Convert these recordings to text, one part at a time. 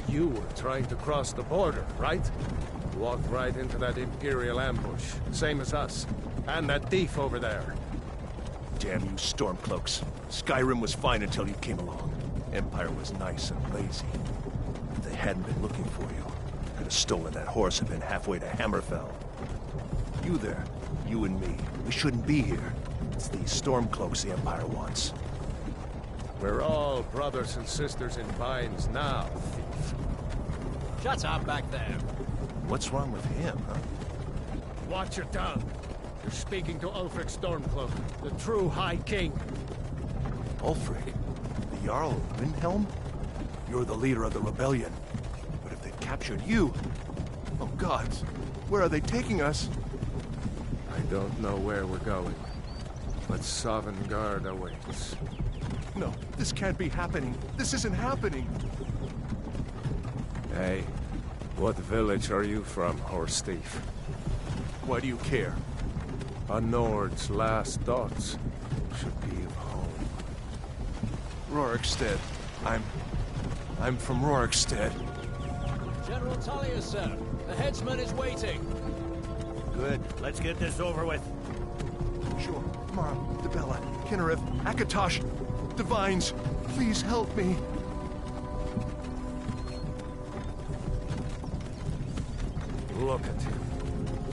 You were trying to cross the border, right? Walked right into that Imperial ambush, same as us. And that thief over there. Damn you Stormcloaks. Skyrim was fine until you came along. Empire was nice and lazy. If they hadn't been looking for you, could have stolen that horse and been halfway to Hammerfell. You there, you and me, we shouldn't be here. It's these Stormcloaks the Empire wants. We're all brothers and sisters in binds now, thief. Shut up back there. What's wrong with him, huh? Watch your tongue. You're speaking to Ulfric Stormcloak, the true High King. Ulfric? The Jarl of Windhelm? You're the leader of the rebellion. But if they've captured you... Oh gods, where are they taking us? I don't know where we're going, but Sovngarde awaits. No, this can't be happening. This isn't happening. Hey, what village are you from, horse thief? Why do you care? A Nord's last thoughts should be of home. Rorikstead. I'm from Rorikstead. General Tullius, sir. The headsman is waiting. Good. Let's get this over with. Sure. Mara, Dibella, Kinnereth, Akatosh, Divines, please help me. Look at him.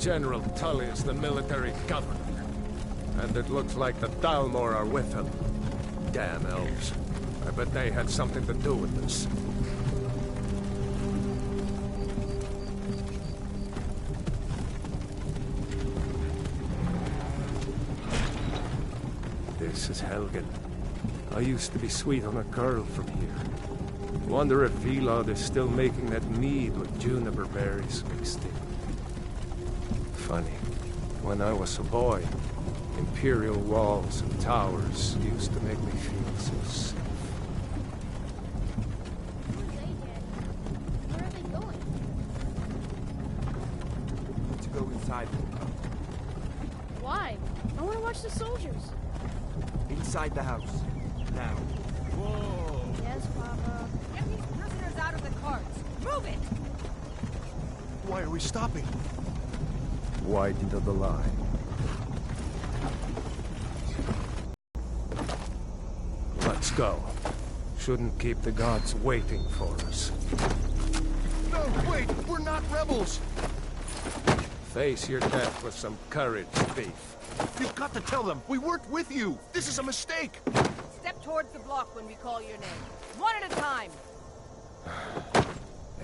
General Tullius, the military governor. And it looks like the Dalmor are with him. Damn elves. I bet they had something to do with this. This is Helgen. I used to be sweet on a girl from here. Wonder if Vilod is still making that mead with juniper berries mixed in. Funny, when I was a boy, Imperial walls and towers used to make me feel so safe. Where are they going? To go inside. Why? I want to watch the soldiers. Inside the house. Now. Whoa! Yes, Papa. Get these prisoners out of the carts. Move it! Why are we stopping? Widen to the line. Let's go. Shouldn't keep the gods waiting for us. No, wait! We're not rebels! Face your death with some courage, thief. You've got to tell them! We weren't with you! This is a mistake! Step towards the block when we call your name. One at a time.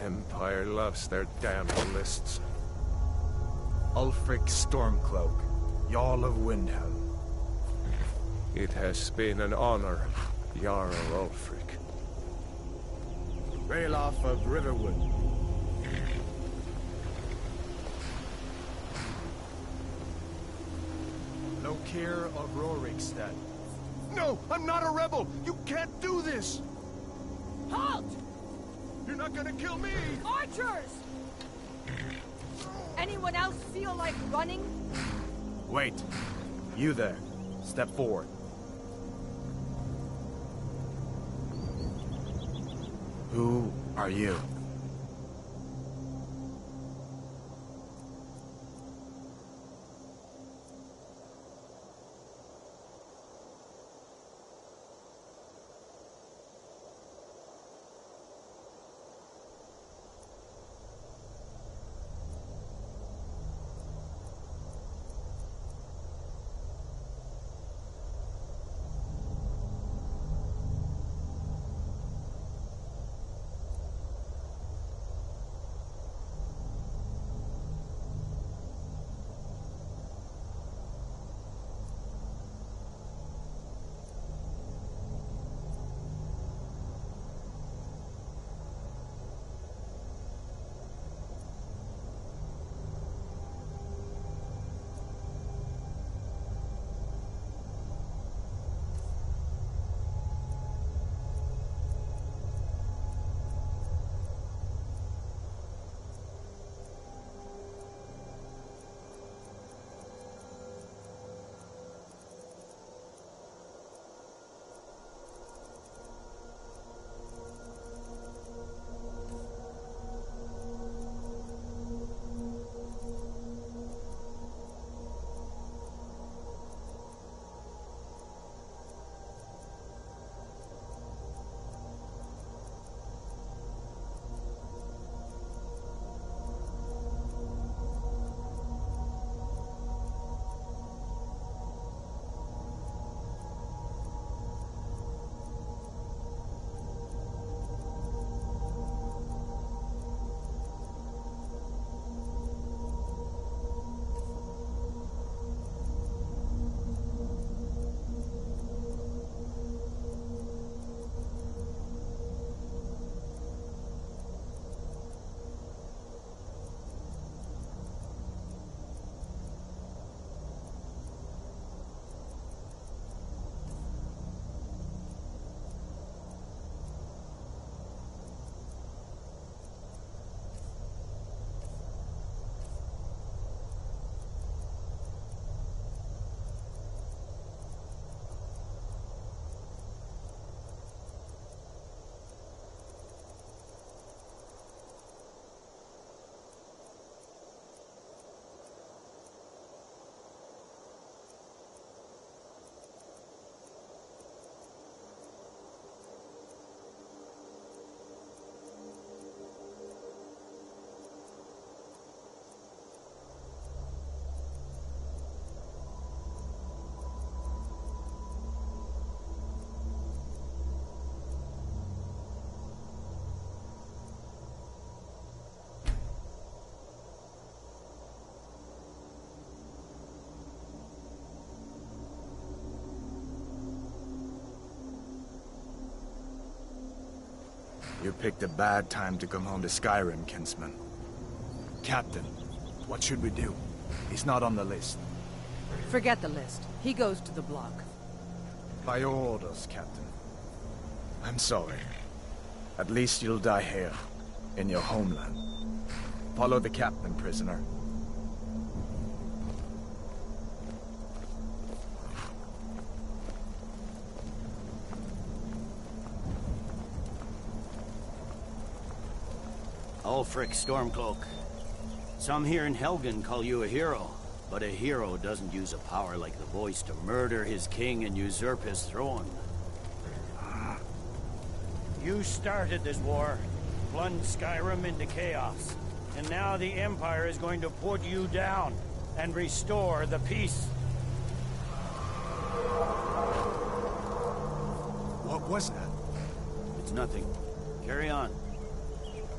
Empire loves their damn lists. Ulfric Stormcloak, Jarl of Windhelm. It has been an honor, Jarl Ulfric. Ralof of Riverwood. Lokir of Rorikstead. No! I'm not a rebel! You can't do this! Halt! You're not gonna kill me! Archers! Anyone else feel like running? Wait. You there. Step forward. Who are you? You picked a bad time to come home to Skyrim, kinsman. Captain, what should we do? He's not on the list. Forget the list. He goes to the block. By your orders, Captain. I'm sorry. At least you'll die here, in your homeland. Follow the captain, prisoner. Ulfric Stormcloak. Some here in Helgen call you a hero, but a hero doesn't use a power like the voice to murder his king and usurp his throne. You started this war, plunged Skyrim into chaos, and now the Empire is going to put you down and restore the peace. What was that? It's nothing. Carry on.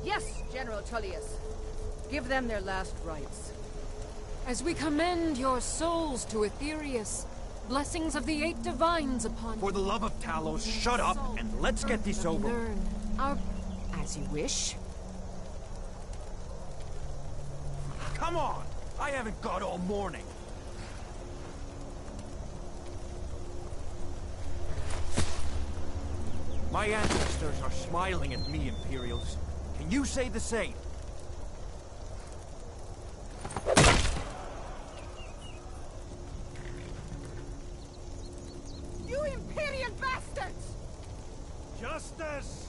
Yes, General Tullius. Give them their last rites. As we commend your souls to Aetherius, blessings of the 8 divines upon For the love of Talos, shut up and let's get this over. Learn our... as you wish. Come on! I haven't got all morning. My ancestors are smiling at me, Imperials. Can you say the same? You Imperial bastards! Justice!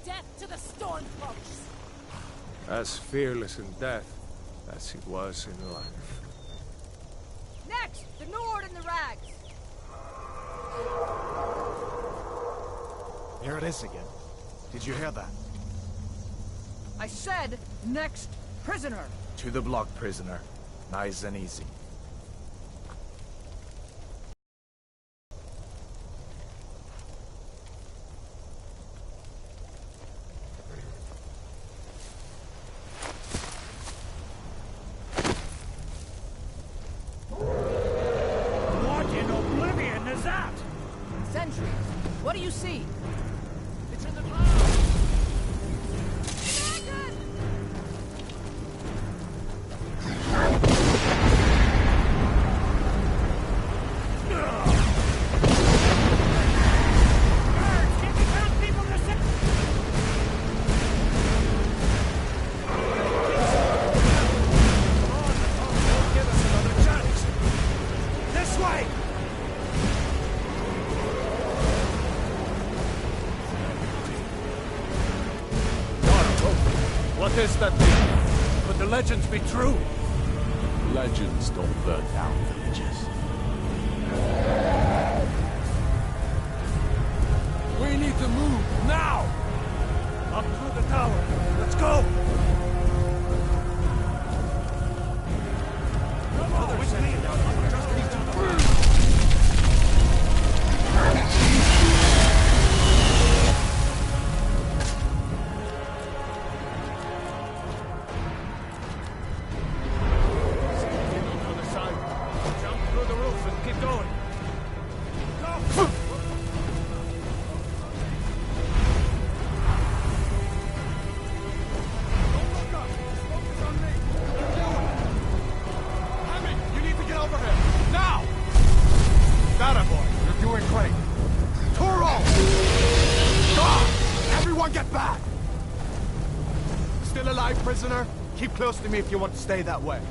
Death to the Stormcloaks! As fearless in death as he was in life. Next, the Nord and the Rags. Here it is again. Did you hear that? I said, next prisoner. To the block, prisoner. Nice and easy. What in oblivion is that? Sentries. What do you see? It's in the clouds! What is that thing? Could the legends be true? Legends don't burn down villages. We need to move, now! Up through the tower. Let's go! Come on, with me! Just need to prisoner, keep close to me if you want to stay that way.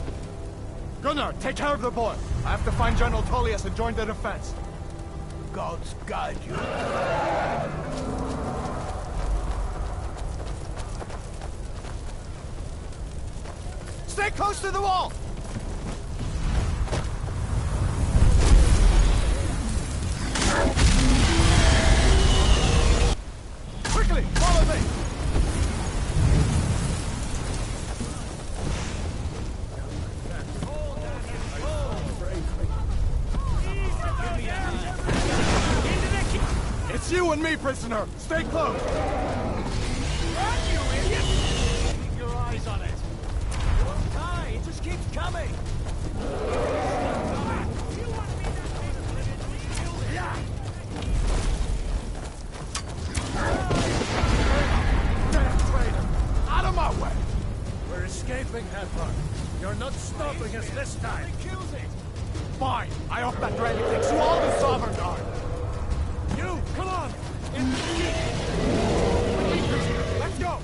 Gunnar, take care of the boy. I have to find General Tullius and join the defense. Gods guide you. Stay close to the wall! Quickly, follow me! It's you and me, prisoner! Stay close! Run, you idiot! Keep your eyes on it. Don't die, it just keeps coming. escaping, Helper. You're not stopping us this time. Fine! I off that dragon takes you all the Sovereign Guard! You, come on! In the jeep! Let's go!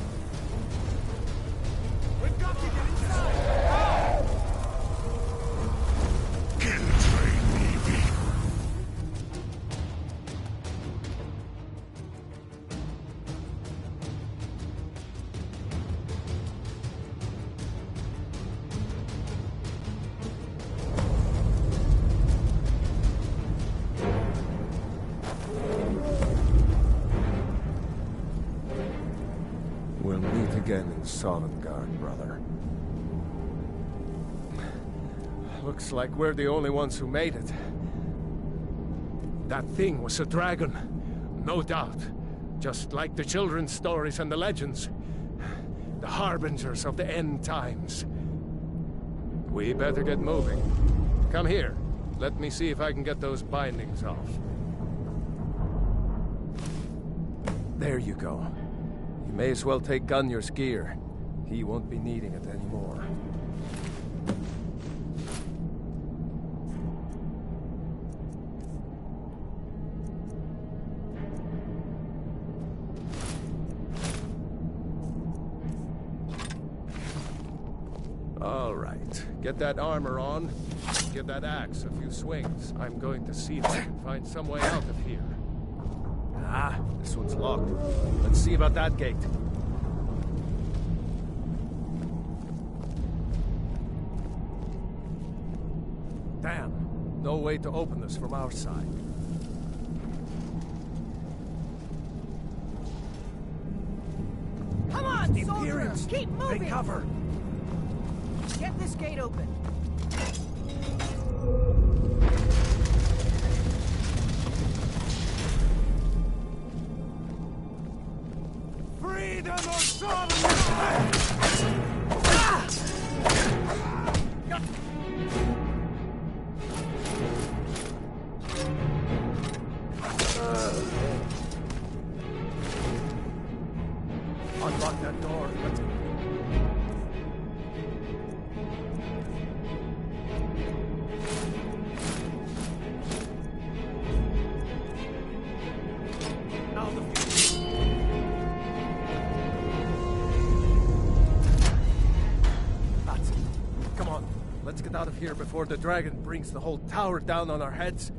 We've got to get inside! We'll meet again in Sovngarde, brother. Looks like we're the only ones who made it. That thing was a dragon, no doubt. Just like the children's stories and the legends. The harbingers of the end times. We better get moving. Come here. Let me see if I can get those bindings off. There you go. You may as well take Gunnar's gear. He won't be needing it anymore. All right. Get that armor on. Give that axe a few swings. I'm going to see if I can find some way out of here. Ah, this one's locked. Let's see about that gate. Damn. No way to open this from our side. Come on, soldiers! Keep moving! Take cover! Get this gate open. Freedom or sovereignty! Unlock that door. Let's go. Now the That's it. Come on, let's get out of here before the dragon brings the whole tower down on our heads.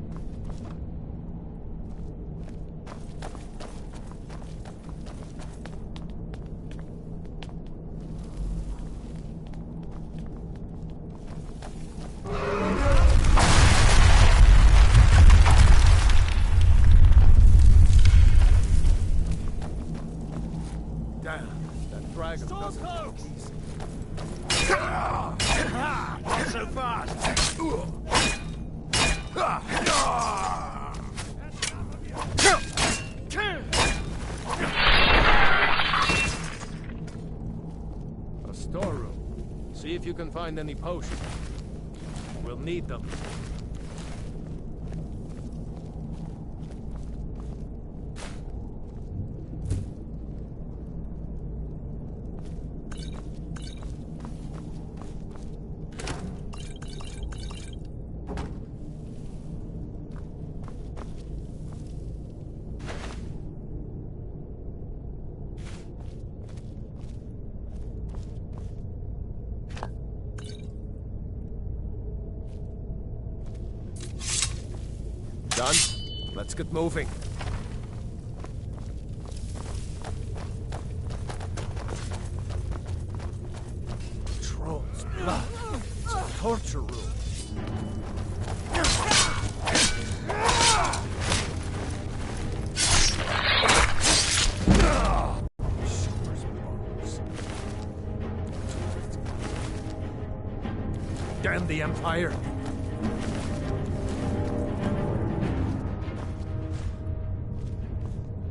Damn, that dragon doesn't look easy. Not so fast! A storeroom. See if you can find any potions. We'll need them. Done? Let's get moving. Troll's blood. It's a torture room. Shivers bones. Damn the Empire!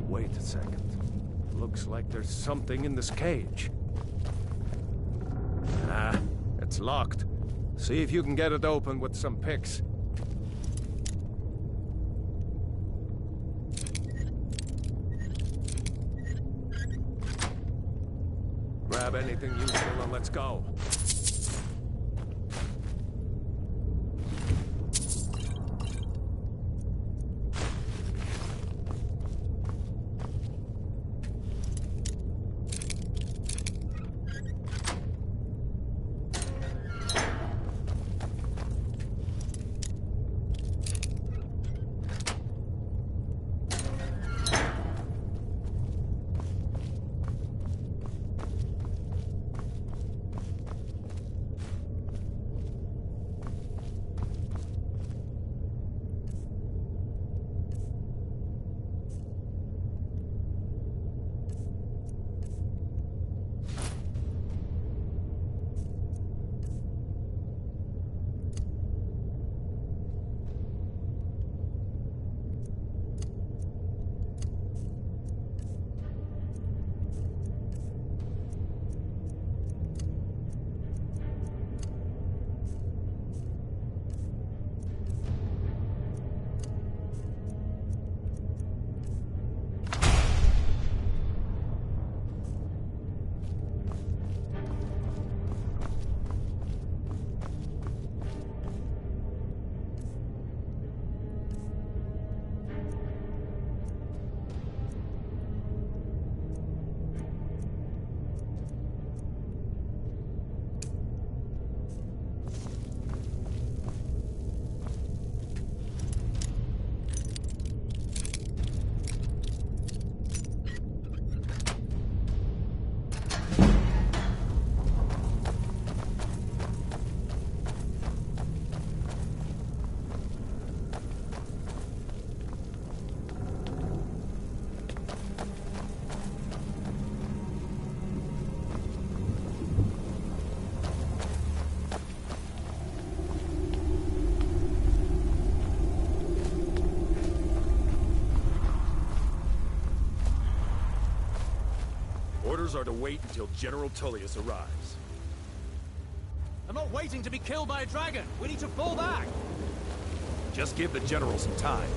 Wait a second. Looks like there's something in this cage. Ah, it's locked. See if you can get it open with some picks. grab anything useful and let's go. Orders are to wait until General Tullius arrives. I'm not waiting to be killed by a dragon. We need to fall back. Just give the General some time.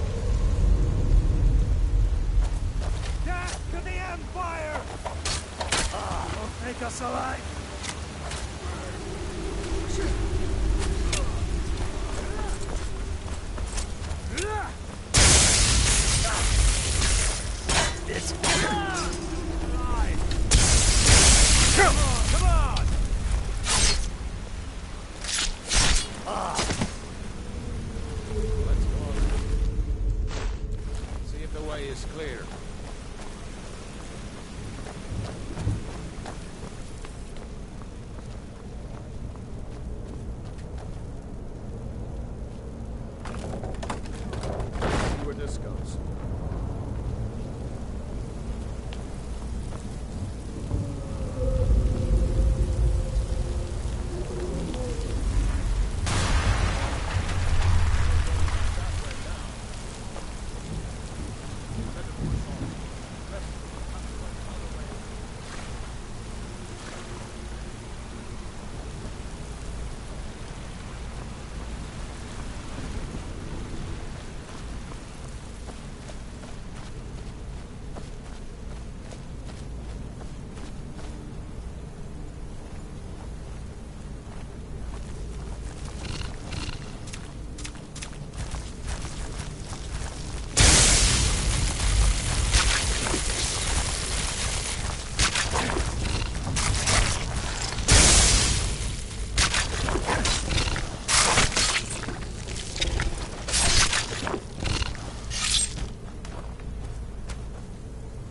Death to the Empire! Don't take us alive! It's... Come on! Let's go on. See if the way is clear. See where this goes.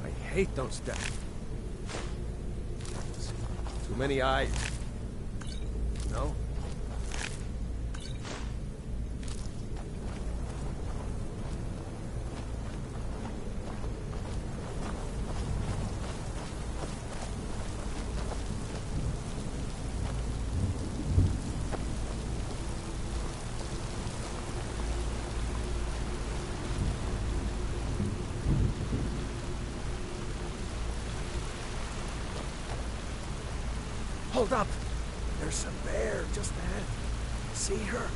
I hate those deaths. Too many eyes. No? Hold up! There's a bear just ahead. See her?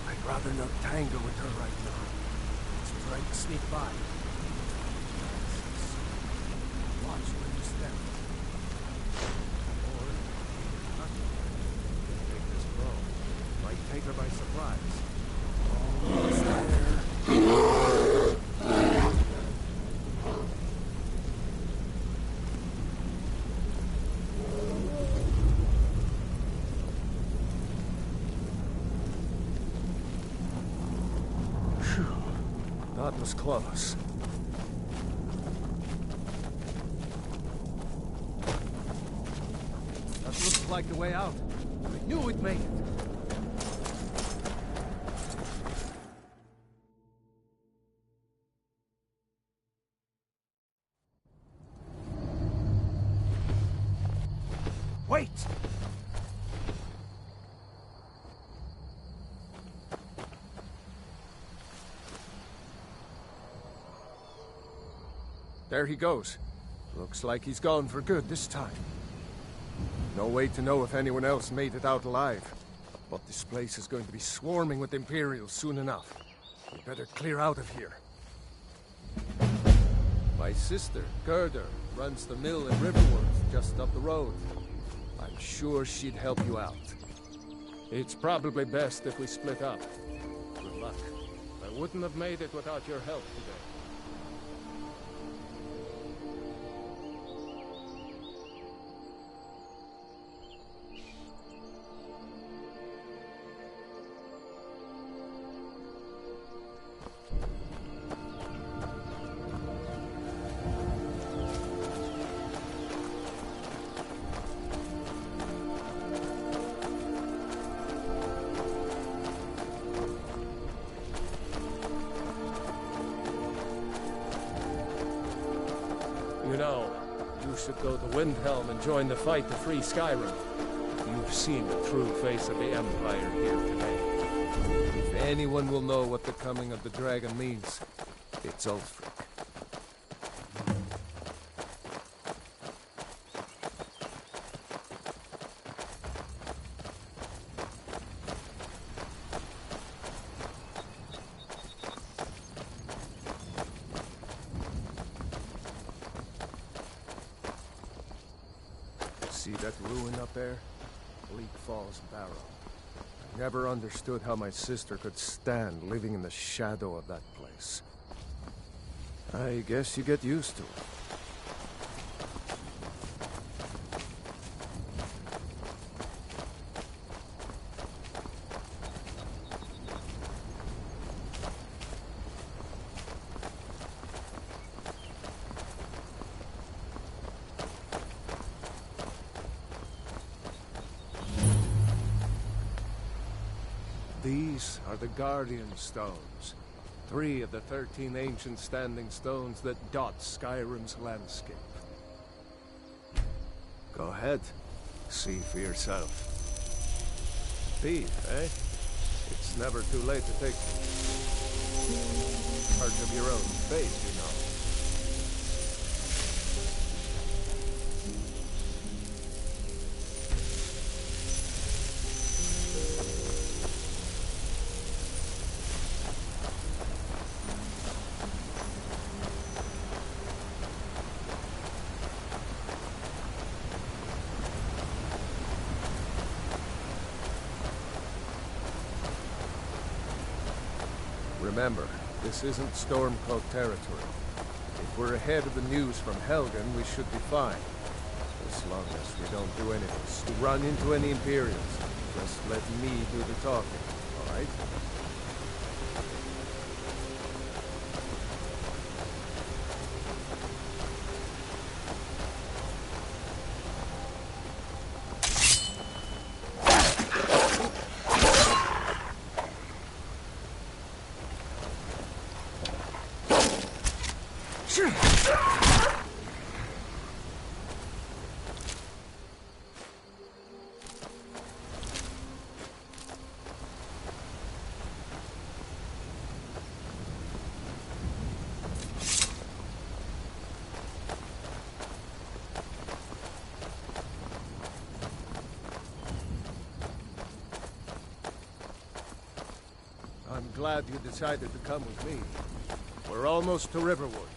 I'd rather not tangle with her right now. She's trying to sneak by. Watch where you step. That was close. That looks like the way out. I knew we'd make it. Wait! There he goes. Looks like he's gone for good this time. No way to know if anyone else made it out alive. But this place is going to be swarming with Imperials soon enough. We better clear out of here. My sister, Gerda, runs the mill in Riverworth, just up the road. I'm sure she'd help you out. It's probably best if we split up. Good luck. I wouldn't have made it without your help today. You know, you should go to Windhelm and join the fight to free Skyrim. You've seen the true face of the Empire here today. If anyone will know what the coming of the dragon means, it's Ulfric. See that ruin up there? Bleak Falls Barrow. I never understood how my sister could stand living in the shadow of that place. I guess you get used to it. These are the Guardian Stones. 3 of the 13 ancient standing stones that dot Skyrim's landscape. Go ahead. See for yourself. Thief, eh? It's never too late to take charge of your own fate, you know. Remember, this isn't Stormcloak territory. If we're ahead of the news from Helgen, we should be fine. As long as we don't do anything to run into any Imperials. Just let me do the talking, all right? I'm glad you decided to come with me. We're almost to Riverwood.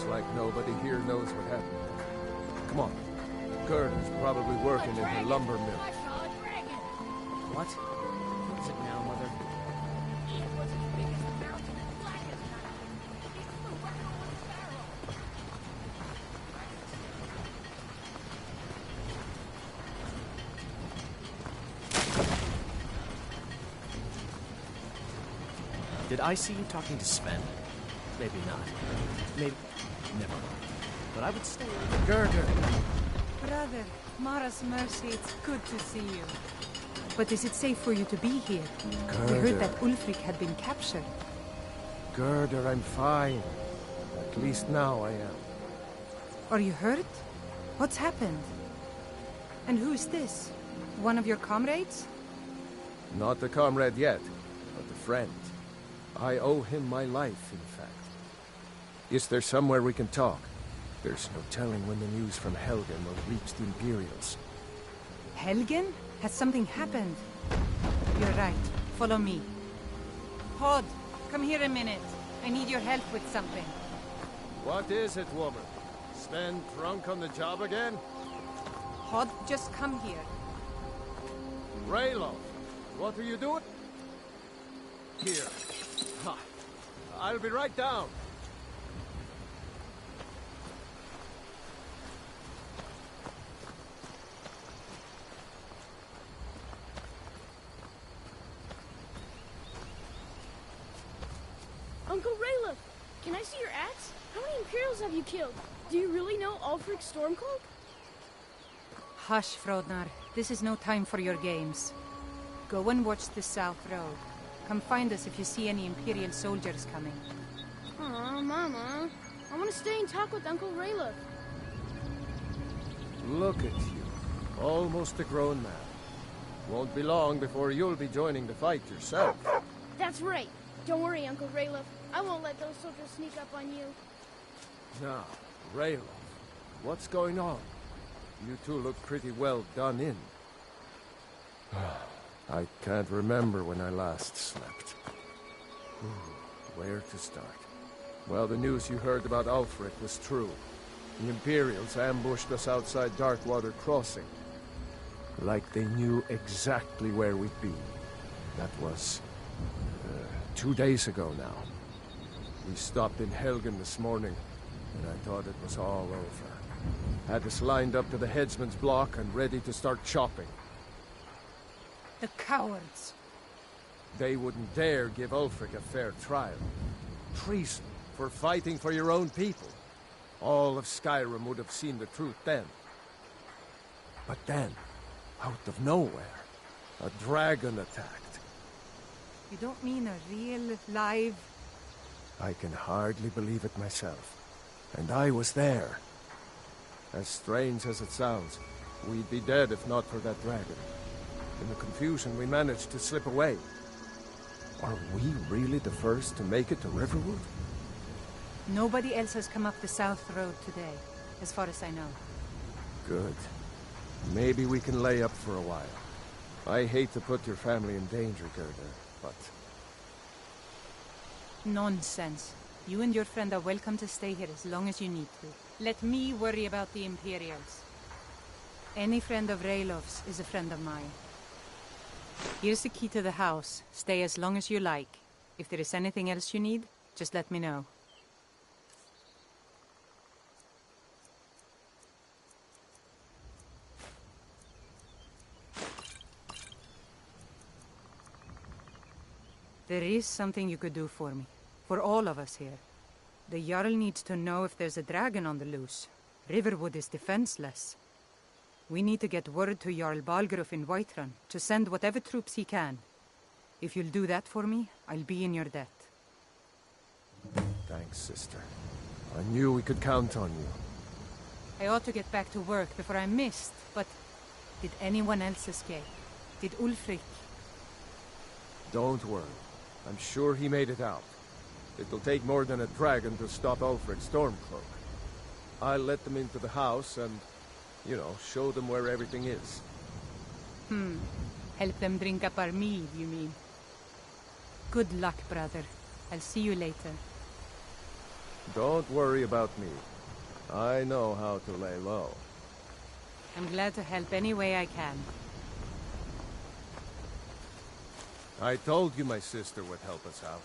Looks like nobody here knows what happened. Come on. Gerda's probably working in the lumber mill. I saw a dragon! What? What is it now, Mother? It was as big as a mountain and black as night. It flew right over the barrel. Did I see you talking to Sven? Maybe not. Maybe... Never mind. But I would stay... Gerda! Brother, Mara's mercy, it's good to see you. But is it safe for you to be here? We heard that Ulfric had been captured. Gerda, I'm fine. At least now I am. Are you hurt? What's happened? And who is this? One of your comrades? Not a comrade yet, but a friend. I owe him my life, in fact. Is there somewhere we can talk? There's no telling when the news from Helgen will reach the Imperials. Helgen? Has something happened? You're right. Follow me. Hod, come here a minute. I need your help with something. What is it, woman? Sven drunk on the job again? Hod, just come here. Rayloff, what are you doing? Here. Ha. I'll be right down. Uncle Rayleigh, can I see your axe? How many Imperials have you killed? Do you really know Ulfric Stormcloak? Hush, Frodnar. This is no time for your games. Go and watch the South Road. Come find us if you see any Imperial soldiers coming. Aw, Mama. I want to stay and talk with Uncle Rayleigh. Look at you. Almost a grown man. Won't be long before you'll be joining the fight yourself. That's right. Don't worry, Uncle Rayleigh. I won't let those soldiers sneak up on you. Now, Rayloff, what's going on? You two look pretty well done in. I can't remember when I last slept. Where to start? Well, the news you heard about Ulfric was true. The Imperials ambushed us outside Darkwater Crossing. Like they knew exactly where we'd be. That was... 2 days ago now. We stopped in Helgen this morning, and I thought it was all over. Had us lined up to the headsman's block and ready to start chopping. The cowards! They wouldn't dare give Ulfric a fair trial. Treason for fighting for your own people. All of Skyrim would have seen the truth then. But then, out of nowhere, a dragon attacked. You don't mean a real, live... I can hardly believe it myself. And I was there. As strange as it sounds, we'd be dead if not for that dragon. In the confusion, we managed to slip away. Are we really the first to make it to Riverwood? Nobody else has come up the South Road today, as far as I know. Good. Maybe we can lay up for a while. I hate to put your family in danger, Gerda, but... Nonsense. You and your friend are welcome to stay here as long as you need to. Let me worry about the Imperials. Any friend of Rayloff's is a friend of mine. Here's the key to the house. Stay as long as you like. If there is anything else you need, just let me know. There is something you could do for me. For all of us here. The Jarl needs to know if there's a dragon on the loose. Riverwood is defenseless. We need to get word to Jarl Balgruuf in Whiterun to send whatever troops he can. If you'll do that for me, I'll be in your debt. Thanks, sister. I knew we could count on you. I ought to get back to work before I'm missed, but... Did anyone else escape? Did Ulfric? Don't worry. I'm sure he made it out. It'll take more than a dragon to stop Ulfric Stormcloak. I'll let them into the house and, you know, show them where everything is. Help them drink up our mead, you mean? Good luck, brother. I'll see you later. Don't worry about me. I know how to lay low. I'm glad to help any way I can. I told you my sister would help us out.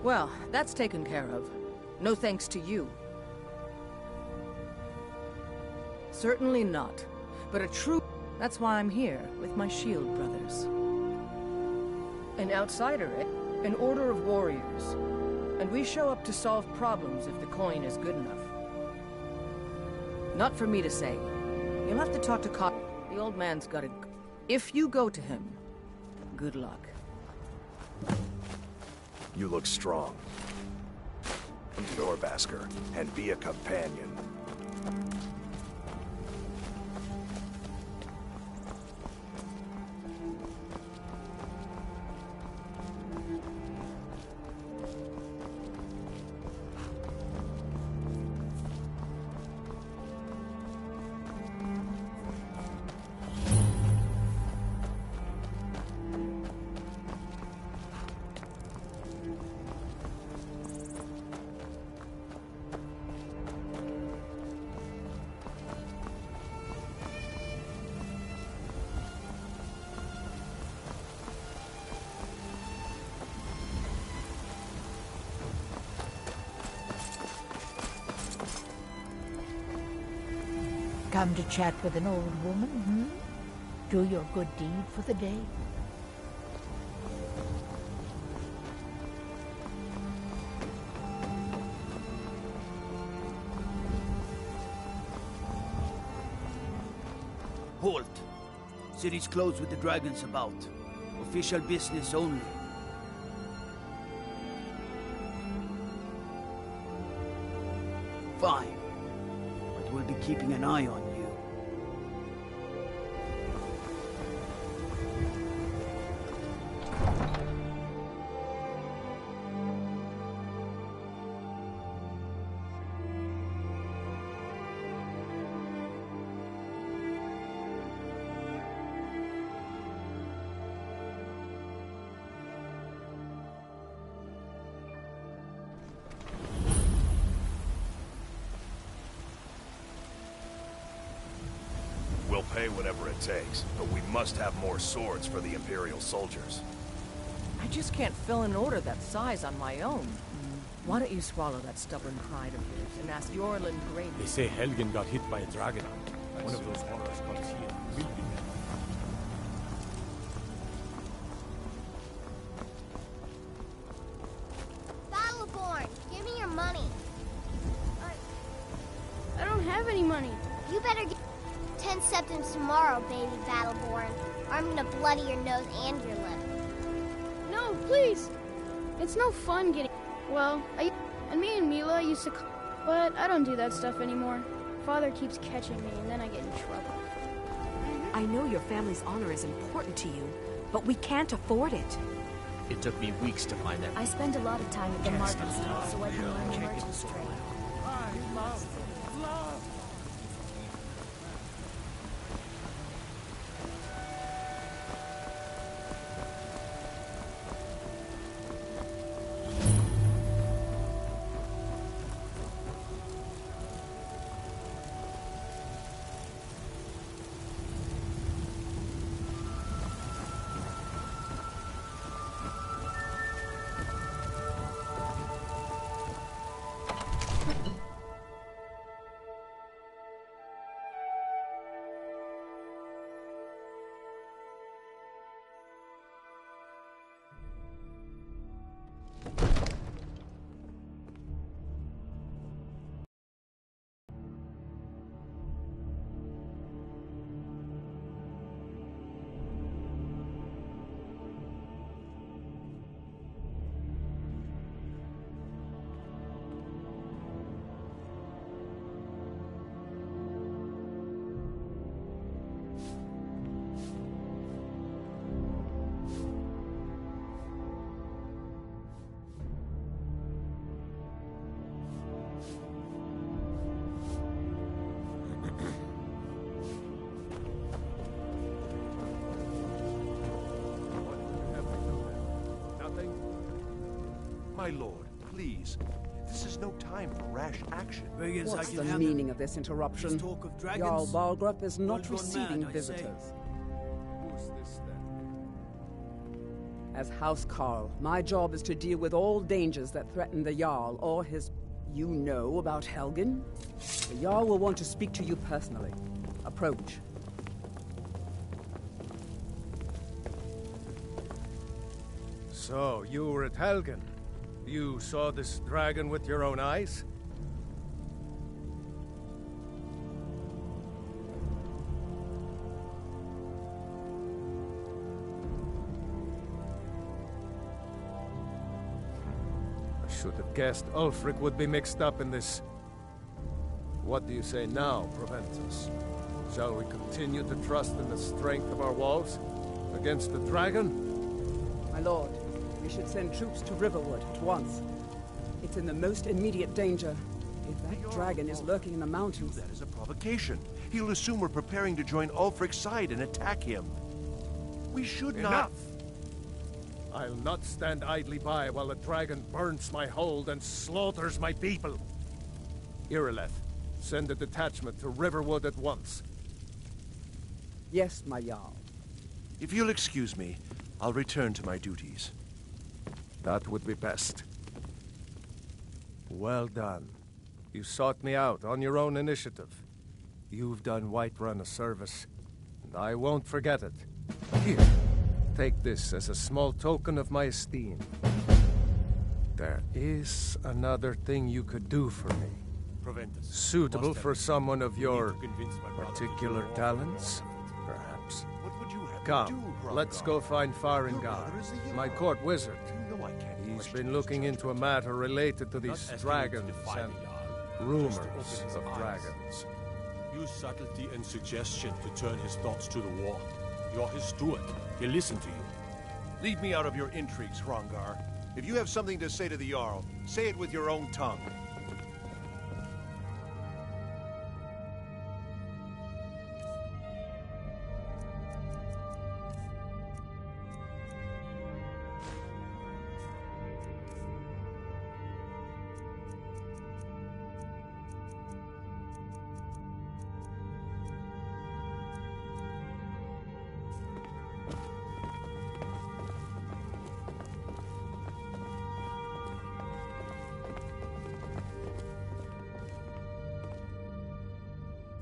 Well, that's taken care of. No thanks to you. Certainly not. But a true... That's why I'm here, with my shield brothers. An outsider, eh? An order of warriors. And we show up to solve problems if the coin is good enough. Not for me to say. You'll have to talk to The old man's got a... If you go to him, good luck. You look strong. Come to Norbasker and be a companion. Come to chat with an old woman, hmm? Do your good deed for the day. Halt! City's closed with the dragons about. Official business only. Fine. But we'll be keeping an eye on you. it takes, but we must have more swords for the Imperial soldiers. I just can't fill an order that size on my own. Why don't you swallow that stubborn pride of yours and ask Yorlin Grey? They say Helgen got hit by a dragon. One of those horrors comes here. Will be there. Battleborn, give me your money. I don't have any money. You better get 10 septims tomorrow, baby Battleborn, or I'm gonna bloody your nose and your lip. No, please. It's no fun getting... Well, and me and Mila used to... But I don't do that stuff anymore. Father keeps catching me, and then I get in trouble. I know your family's honor is important to you, but we can't afford it. It took me weeks to find that. I spend a lot of time at the market stall so I can learn the merchant's trade. My lord, please. This is no time for rash action. What's the meaning of this interruption? Jarl Balgrup is not receiving visitors. Who's this then? As House Carl, my job is to deal with all dangers that threaten the Jarl or his... You know about Helgen? The Jarl will want to speak to you personally. Approach. So, you were at Helgen. You saw this dragon with your own eyes? I should have guessed Ulfric would be mixed up in this. What do you say now, Proventus? Shall we continue to trust in the strength of our walls against the dragon? My lord, we should send troops to Riverwood at once. It's in the most immediate danger. If that dragon is lurking in the mountains... That is a provocation. He'll assume we're preparing to join Ulfric's side and attack him. We should not... Enough! I'll not stand idly by while the dragon burns my hold and slaughters my people. Irileth, send a detachment to Riverwood at once. Yes, my Jarl. If you'll excuse me, I'll return to my duties. That would be best. Well done. You sought me out on your own initiative. You've done Whiterun a service, and I won't forget it. Here, take this as a small token of my esteem. There is another thing you could do for me. Proventus. Suitable for someone of your particular talents, perhaps. What would you have Come, let's go find Farengar, my court wizard. He's been looking into a matter related to these dragons and rumors of dragons. Use subtlety and suggestion to turn his thoughts to the war. You're his steward. He'll listen to you. Leave me out of your intrigues, Hrongar. If you have something to say to the Jarl, say it with your own tongue.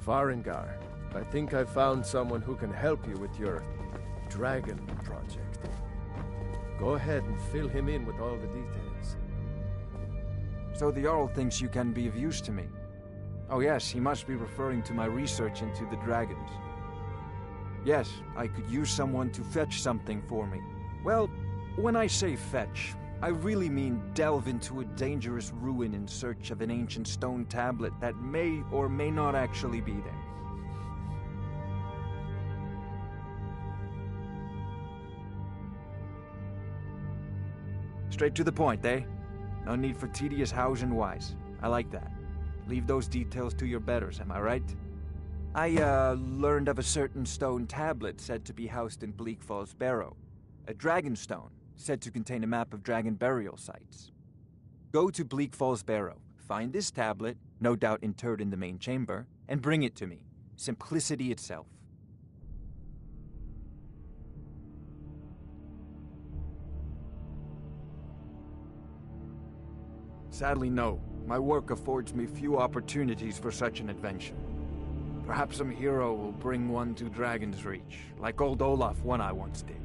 Farengar, I think I found someone who can help you with your dragon project. Go ahead and fill him in with all the details. So the Jarl thinks you can be of use to me. Oh yes, he must be referring to my research into the dragons. Yes, I could use someone to fetch something for me. Well, when I say fetch, I really mean delve into a dangerous ruin in search of an ancient stone tablet that may or may not actually be there. Straight to the point, eh? No need for tedious hows and whys. I like that. Leave those details to your betters, am I right? I, learned of a certain stone tablet said to be housed in Bleak Falls Barrow. A dragon stone, said to contain a map of dragon burial sites. Go to Bleak Falls Barrow, find this tablet, no doubt interred in the main chamber, and bring it to me. Simplicity itself. Sadly, no. My work affords me few opportunities for such an adventure. Perhaps some hero will bring one to Dragon's Reach, like old Olaf one I once did.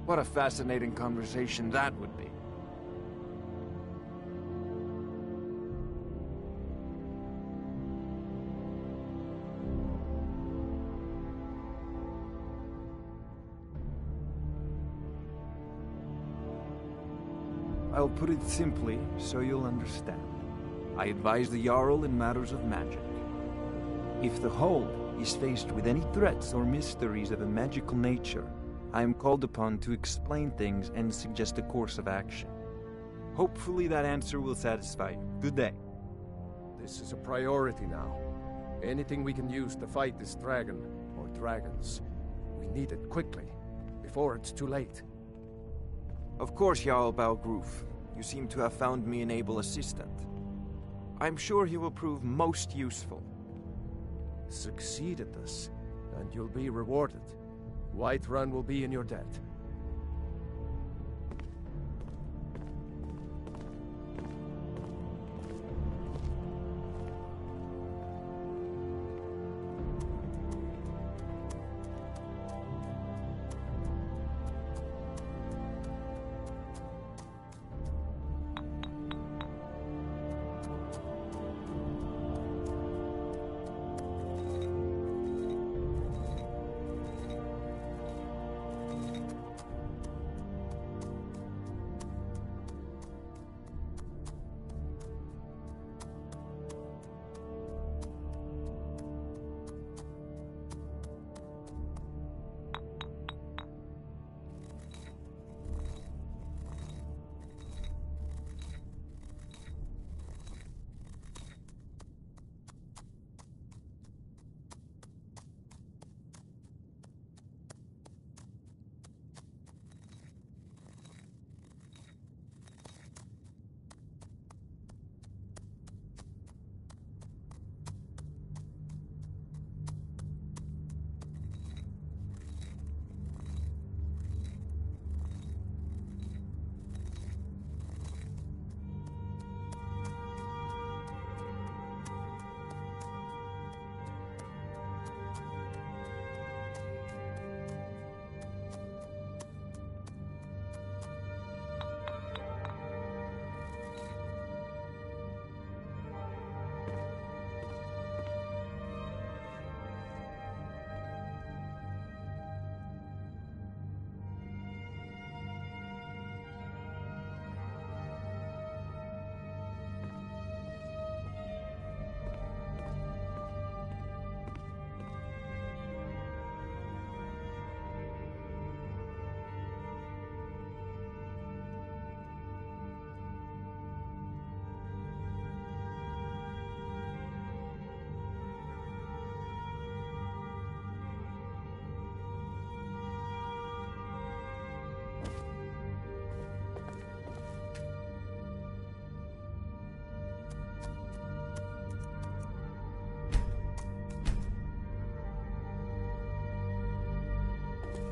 What a fascinating conversation that would be. I'll put it simply so you'll understand. I advise the Jarl in matters of magic. If the Hold is faced with any threats or mysteries of a magical nature, I am called upon to explain things and suggest a course of action. Hopefully that answer will satisfy you. Good day. This is a priority now. Anything we can use to fight this dragon, or dragons, we need it quickly, before it's too late. Of course, Jarl Balgroof. You seem to have found me an able assistant. I'm sure he will prove most useful. Succeed at this, and you'll be rewarded. Whiterun will be in your debt.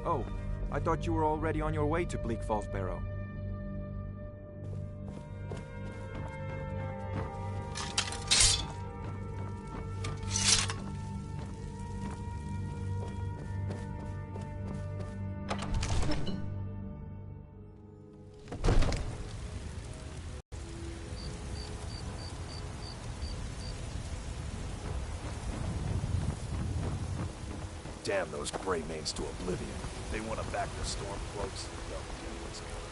Oh, I thought you were already on your way to Bleak Falls Barrow. Damn those Greymanes to oblivion. They want to back the Stormcloaks. They'll get what's coming.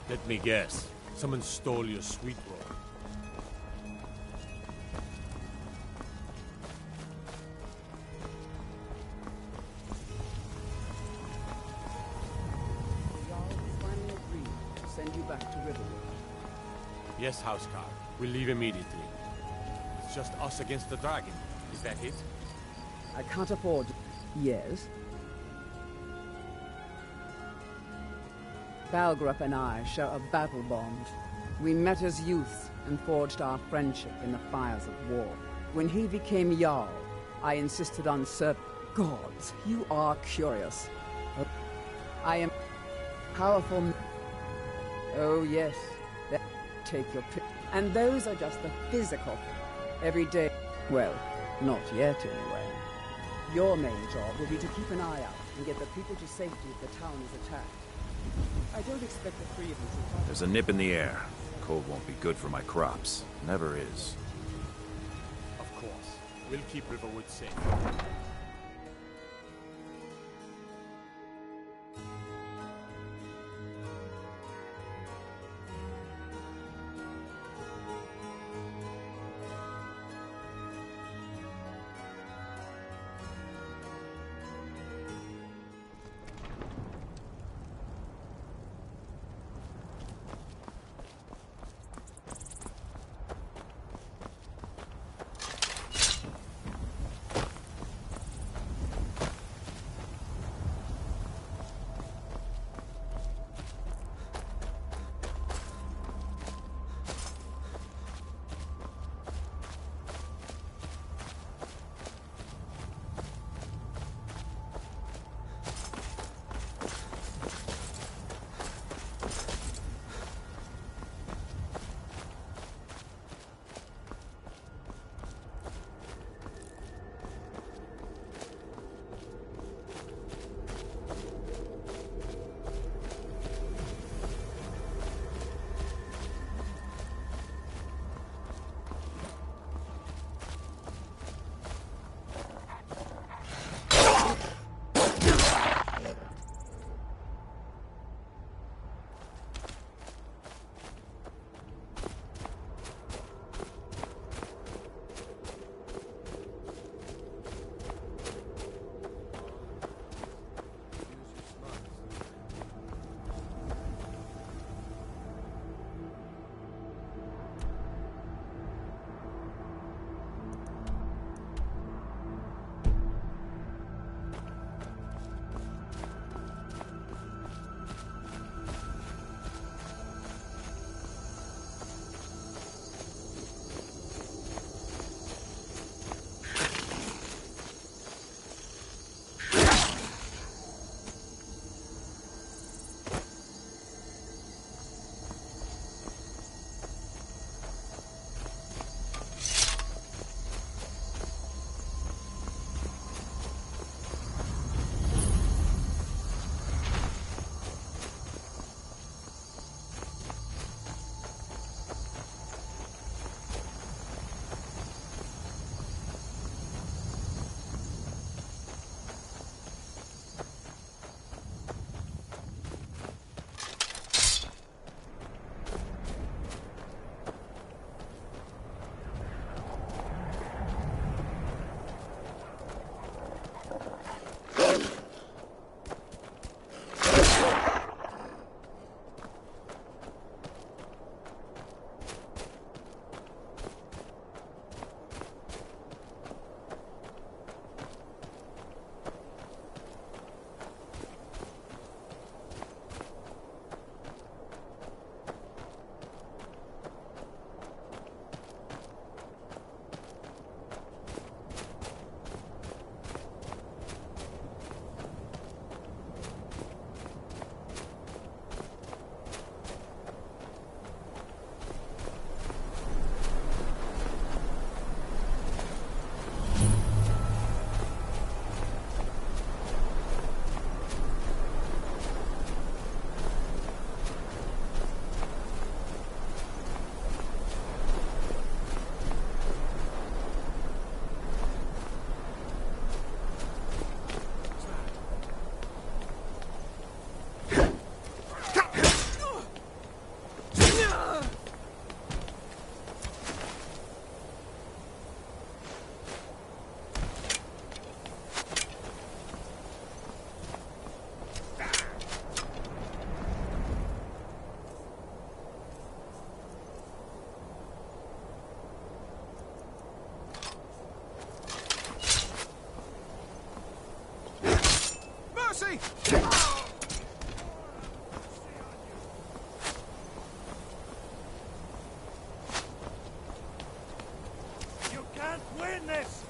Let me guess. Someone stole your sweet roll. Yes, Housecarl. We'll leave immediately. It's just us against the dragon. Is that it? I can't afford... Yes? Balgrup and I share a battle bond. We met as youths and forged our friendship in the fires of war. When he became Jarl, I insisted on Gods, you are curious. I am powerful... Oh yes, take your pick. And those are just the physical. Every day... Well, not yet anyway. Your main job will be to keep an eye out and get the people to safety if the town is attacked. I don't expect the three of you to... There's a nip in the air. Cold won't be good for my crops. Never is. Of course. We'll keep Riverwood safe. can't win this!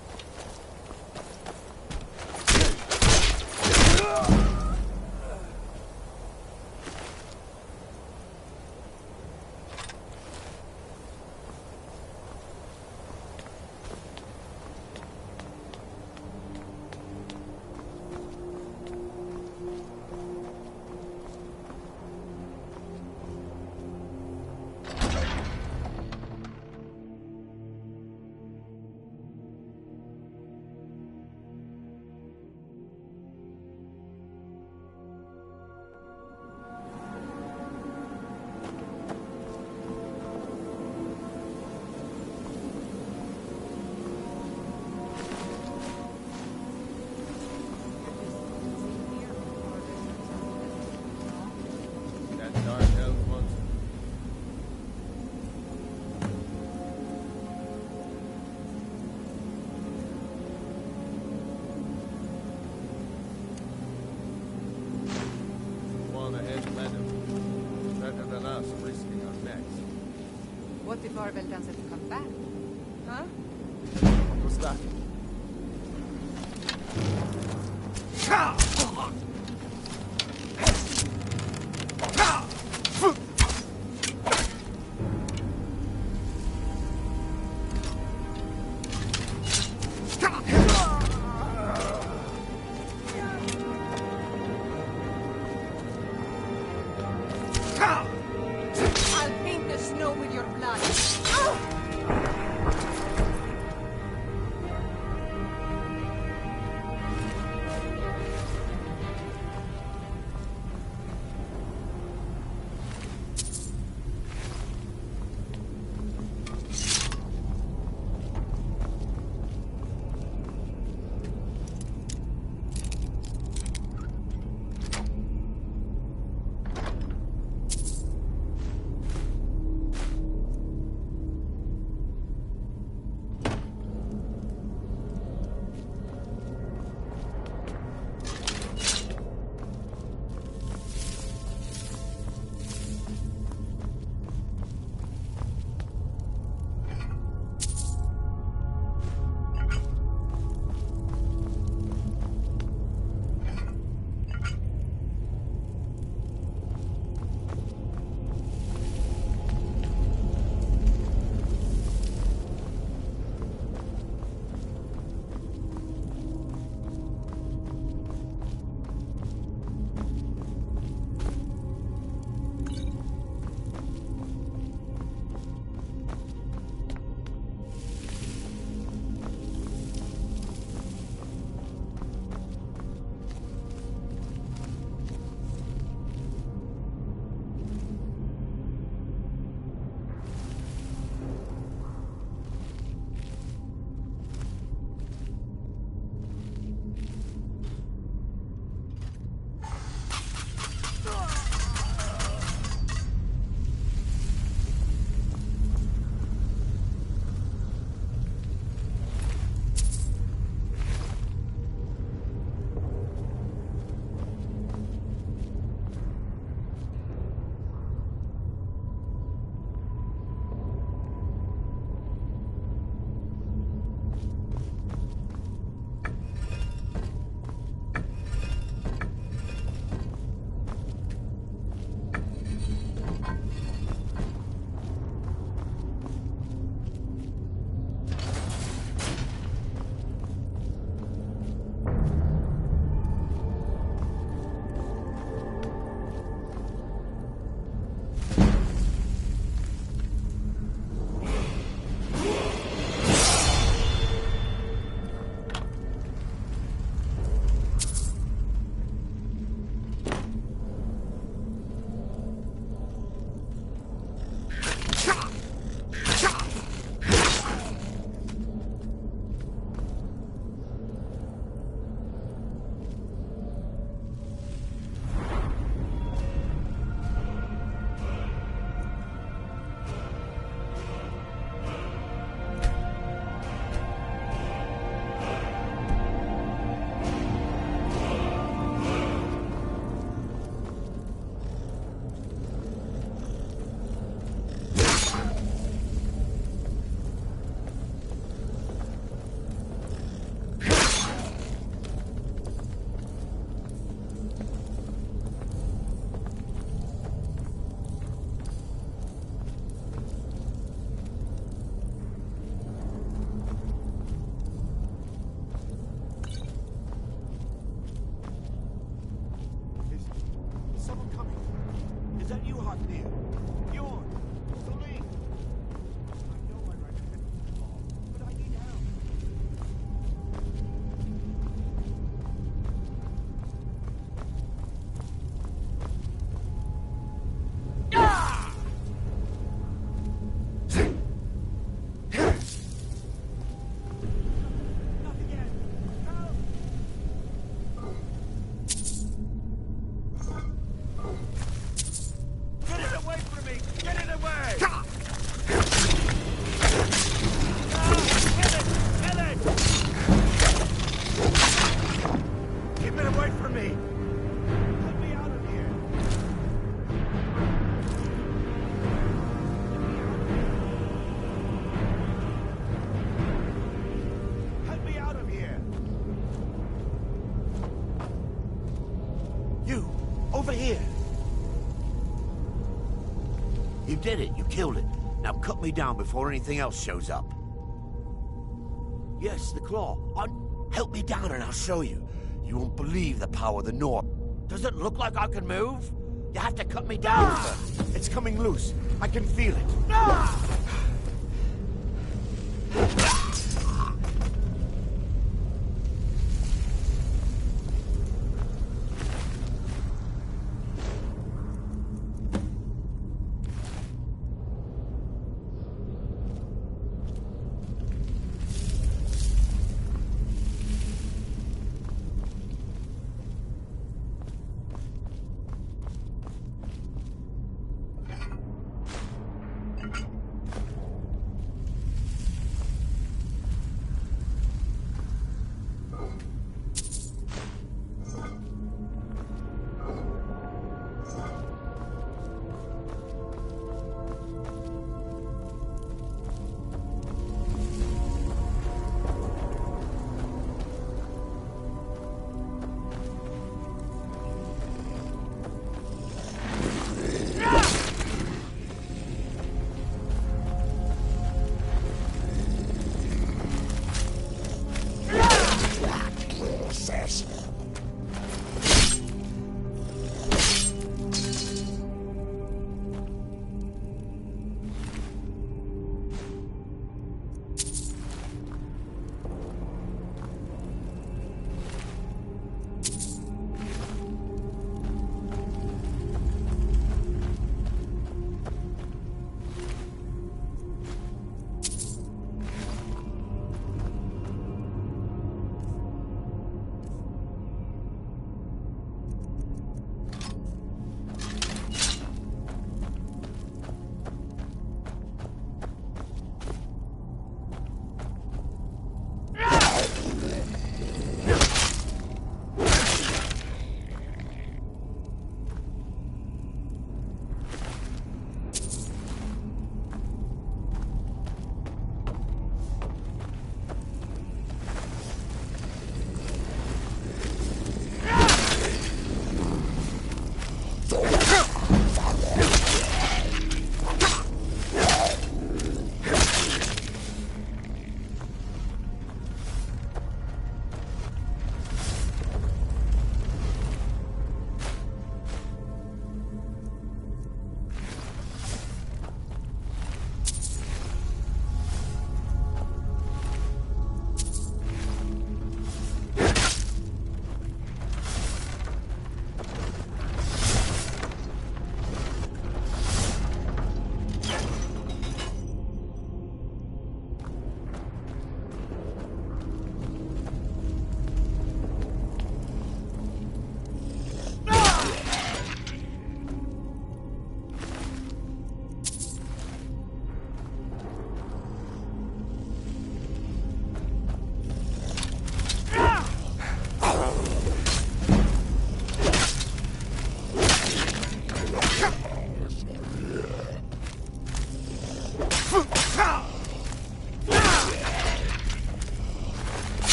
What if Arvel doesn't come back? Huh? What's that? I'll paint the snow with your blood. Here. You did it. You killed it. Now cut me down before anything else shows up. Yes, the claw. Help me down and I'll show you. You won't believe the power of the North. Does it look like I can move? You have to cut me down first. It's coming loose. I can feel it.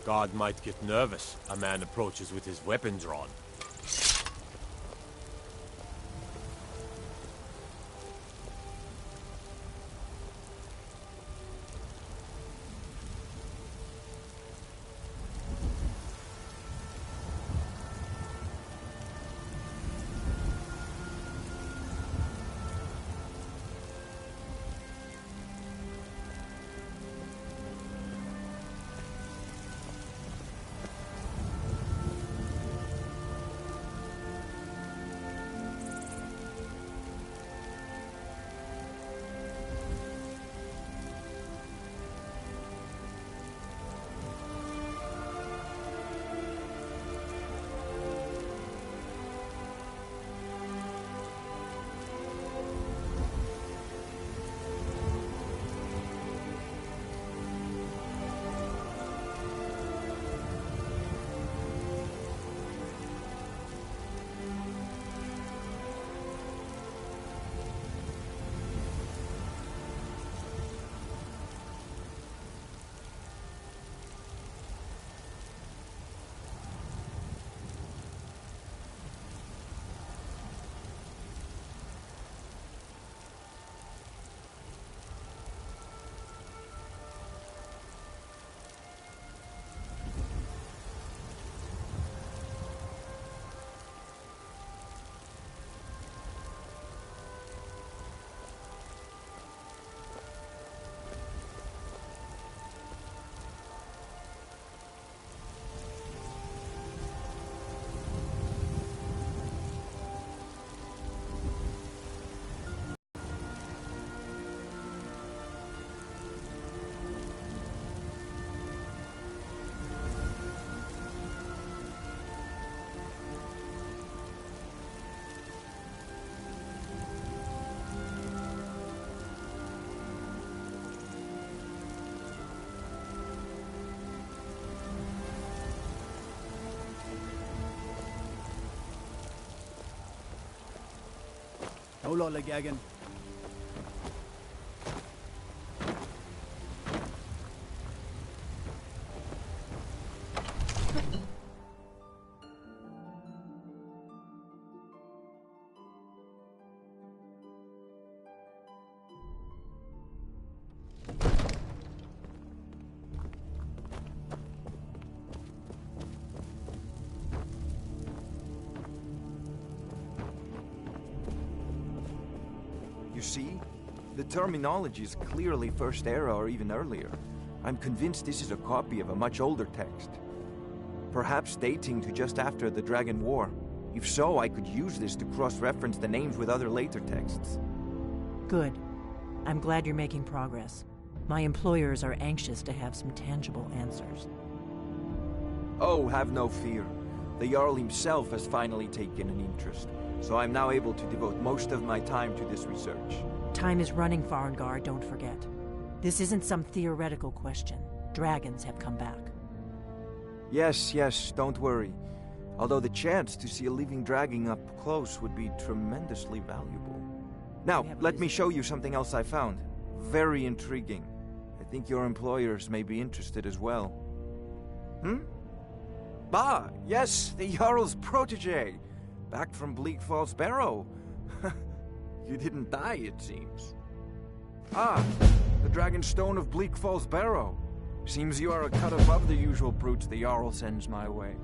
Guard might get nervous. A man approaches with his weapon drawn. Hola, Legagan. You see? The terminology is clearly First Era or even earlier. I'm convinced this is a copy of a much older text. Perhaps dating to just after the Dragon War. If so, I could use this to cross-reference the names with other later texts. Good. I'm glad you're making progress. My employers are anxious to have some tangible answers. Oh, have no fear. The Jarl himself has finally taken an interest, so I'm now able to devote most of my time to this research. Time is running, Farengar, don't forget. This isn't some theoretical question. Dragons have come back. Yes, don't worry. Although the chance to see a living dragon up close would be tremendously valuable. Now, let me show you something else I found. Very intriguing. I think your employers may be interested as well. Ah, yes, the Jarl's protege. Back from Bleak Falls Barrow. You didn't die, it seems. Ah, the Dragonstone of Bleak Falls Barrow. Seems you are a cut above the usual brutes the Jarl sends my way.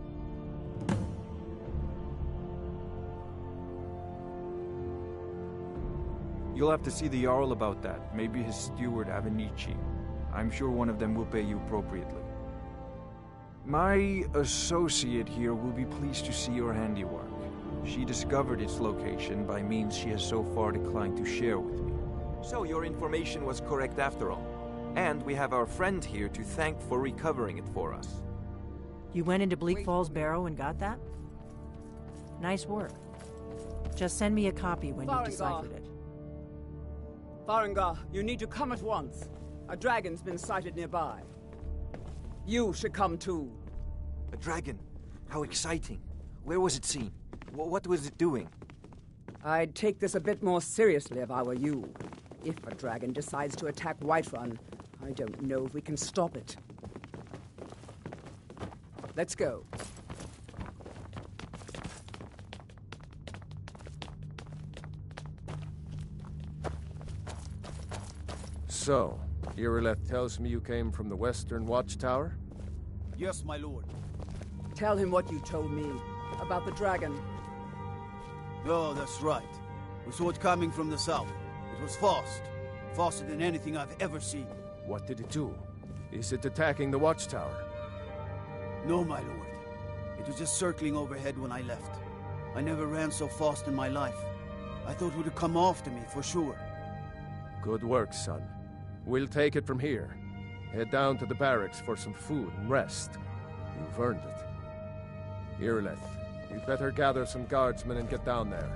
You'll have to see the Jarl about that. Maybe his steward, Avenici. I'm sure one of them will pay you appropriately. My associate here will be pleased to see your handiwork. She discovered its location by means she has so far declined to share with me. So your information was correct after all. And we have our friend here to thank for recovering it for us. You went into Bleak Falls Barrow and got that? Nice work. Just send me a copy when you've deciphered it. Farengar, you need to come at once. A dragon's been sighted nearby. You should come too. A dragon? How exciting. Where was it seen? What was it doing? I'd take this a bit more seriously if I were you. If a dragon decides to attack Whiterun, I don't know if we can stop it. Let's go. So, Irileth tells me you came from the Western Watchtower? Yes, my lord. Tell him what you told me about the dragon. Oh, that's right. We saw it coming from the south. It was fast. Faster than anything I've ever seen. What did it do? Is it attacking the Watchtower? No, my lord. It was just circling overhead when I left. I never ran so fast in my life. I thought it would have come after me, for sure. Good work, son. We'll take it from here. Head down to the barracks for some food and rest. You've earned it. Irileth, you'd better gather some guardsmen and get down there.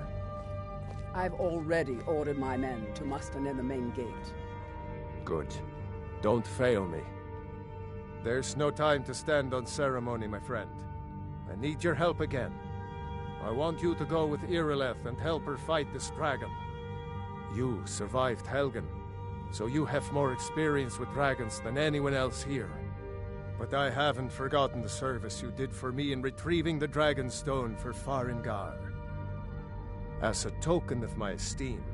I've already ordered my men to muster near the main gate. Good. Don't fail me. There's no time to stand on ceremony, my friend. I need your help again. I want you to go with Irileth and help her fight this dragon. You survived Helgen, so you have more experience with dragons than anyone else here. But I haven't forgotten the service you did for me in retrieving the Dragon Stone for Farengar. As a token of my esteem,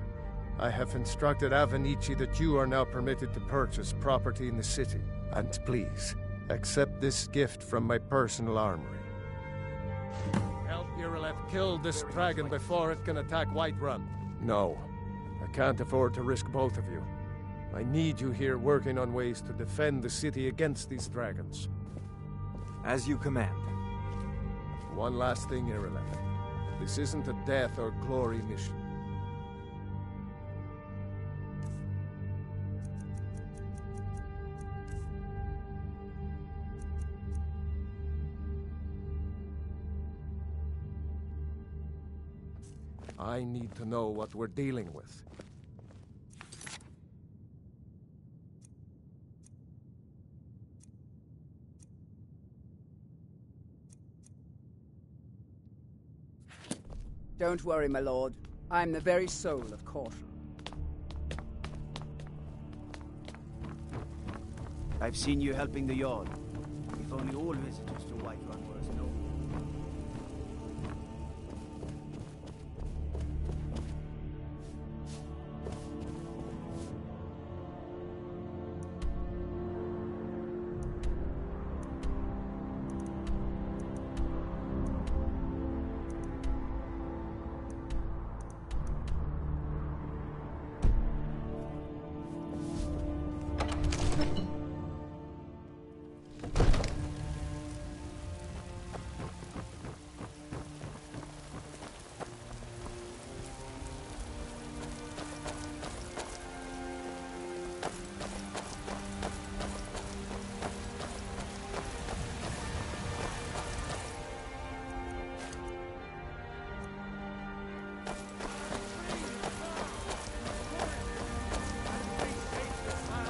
I have instructed Avenici that you are now permitted to purchase property in the city. And please, accept this gift from my personal armory. Help Irileth kill this dragon before it can attack Whiterun. No, I can't afford to risk both of you. I need you here working on ways to defend the city against these dragons. As you command. One last thing, Irileth. This isn't a death or glory mission. I need to know what we're dealing with. Don't worry, my lord. I'm the very soul of caution. I've seen you helping the Jarl. If only all visitors to Whiterun were as noble.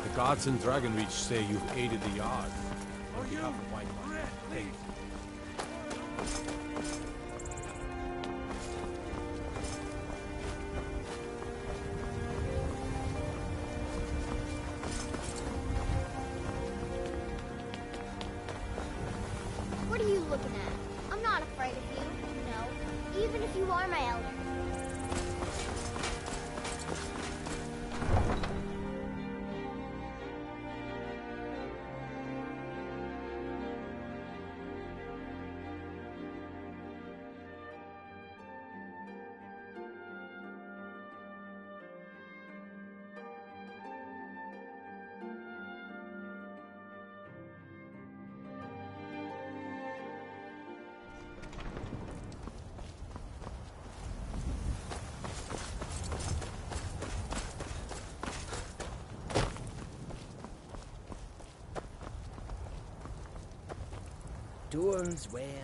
The gods in Dragonreach say you've aided the Yard on behalf of Whiterun. Thank you. What are you looking at? I'm not afraid of you, no. Even if you are my elder.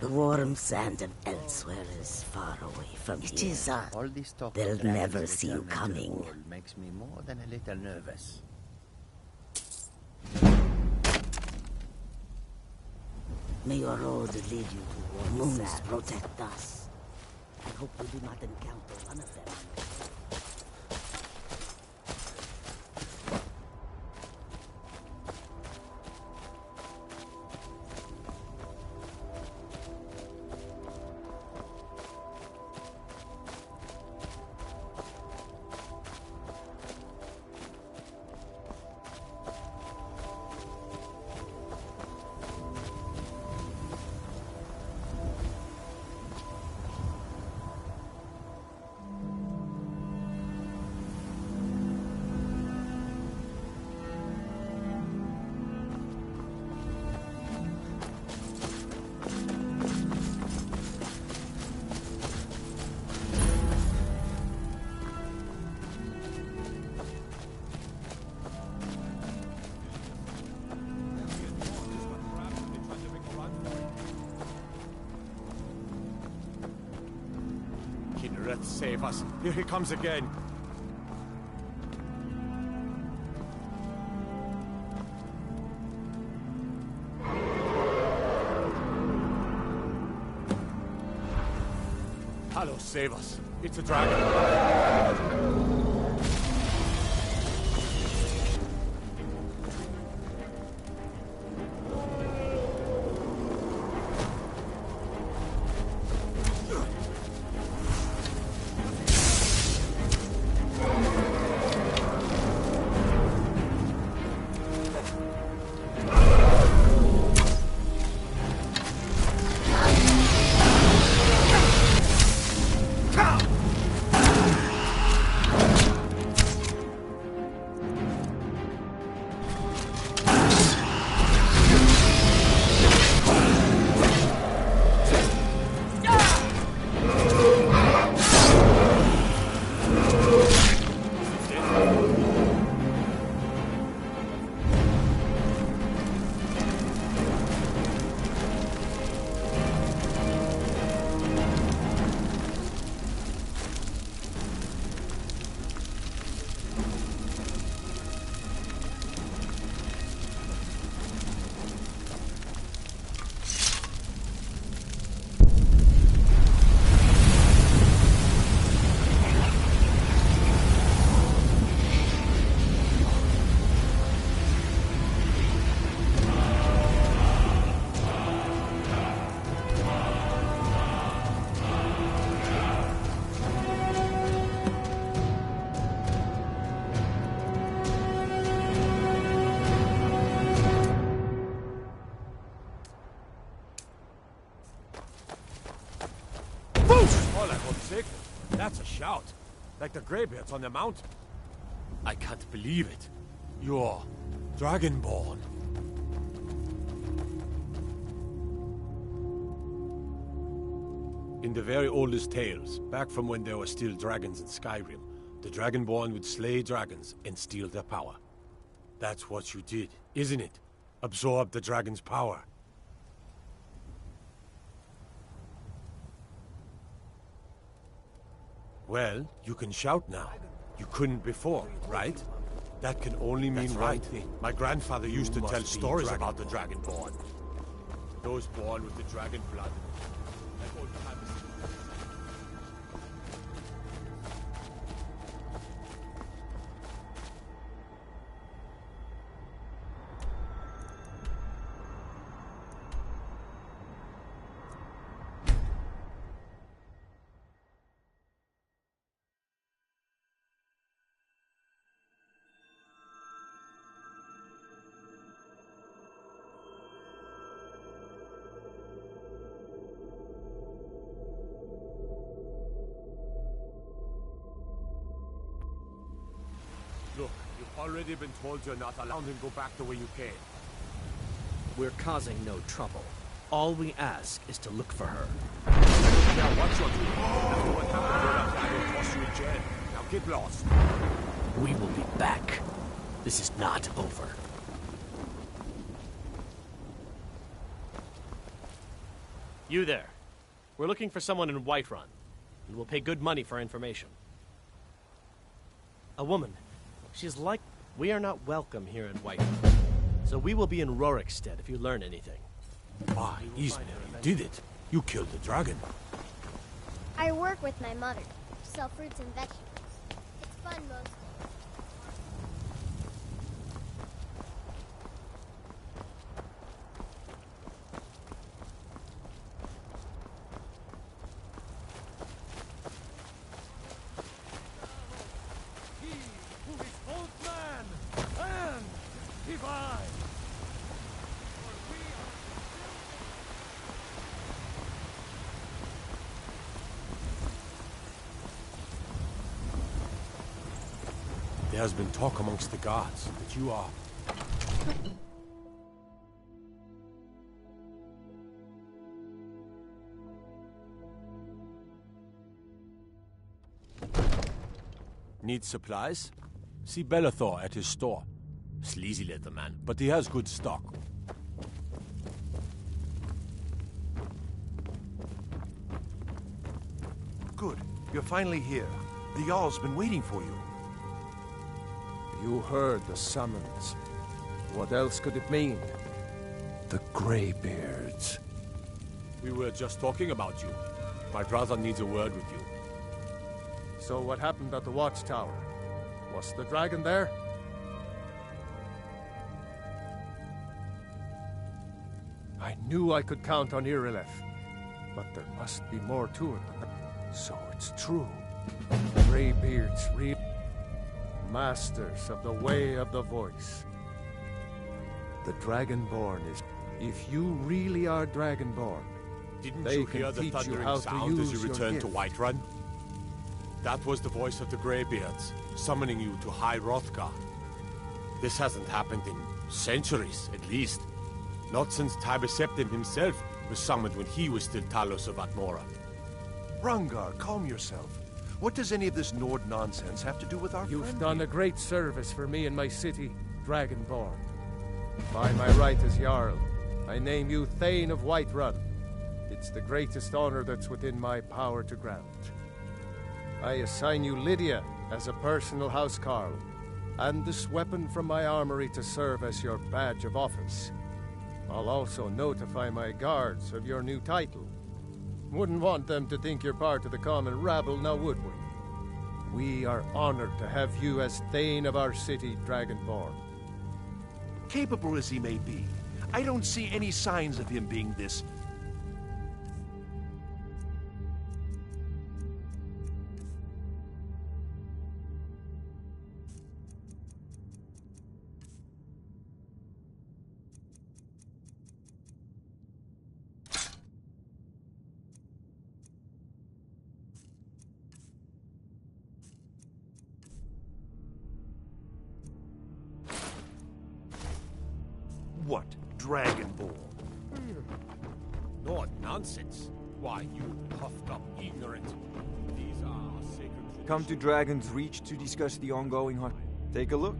The warm sand of elsewhere is far away from here. It is All this talk They'll of never dragons see you returning to the coming. world makes me more than a little nervous. May your road lead you to warm moons protect us. I hope we do not encounter one of them. Let's save us. Here he comes again. Hello, save us. It's a dragon. That's a shout. Like the greybeards on the mountain. I can't believe it. You're Dragonborn. In the very oldest tales, back from when there were still dragons in Skyrim, the Dragonborn would slay dragons and steal their power. That's what you did, isn't it? Absorb the dragon's power. Well, you can shout now. You couldn't before, right? That can only mean one thing. My grandfather used to tell stories about the Dragonborn. Those born with the dragon blood. Look, you've already been told you're not allowed to go back the way you came. We're causing no trouble. All we ask is to look for her. Now what you're doing? After what happened, I will toss you in jail. Now get lost. We will be back. This is not over. You there. We're looking for someone in Whiterun, and we'll pay good money for information. A woman. She's like... We are not welcome here in Whiterun. So we will be in Rorikstead if you learn anything. Why, Ismail, you did it. You killed the dragon. I work with my mother. Sell fruits and vegetables. It's fun most days. There has been talk amongst the gods that you are... Need supplies? See Belethor at his store. Sleazy little man, but he has good stock. Good. You're finally here. The Jarl's been waiting for you. You heard the summons. What else could it mean? The Greybeards. We were just talking about you. My brother needs a word with you. So what happened at the watchtower? Was the dragon there? I knew I could count on Irileth, but there must be more to it than that. So it's true. Greybeards, real masters of the way of the voice. The Dragonborn is... If you really are Dragonborn, Didn't they you can hear the teach you thundering how to sound use as you your returned to gift. Whiterun? That was the voice of the Greybeards, summoning you to High Hrothgar. This hasn't happened in centuries, at least. Not since Tiber Septim himself was summoned when he was still Talos of Atmora. Rungar, calm yourself. What does any of this Nord nonsense have to do with our You've friend done here? a great service for me and my city, Dragonborn. By my right as Jarl, I name you Thane of Whiterun. It's the greatest honor that's within my power to grant. I assign you Lydia as a personal housecarl, and this weapon from my armory to serve as your badge of office. I'll also notify my guards of your new title. Wouldn't want them to think you're part of the common rabble, now would we? We are honored to have you as Thane of our city, Dragonborn. Capable as he may be, I don't see any signs of him being this... What? Dragonborn? Not nonsense. Why, you puffed up ignorant. These are our sacred... Come to Dragon's Reach to discuss the ongoing hunt. Take a look.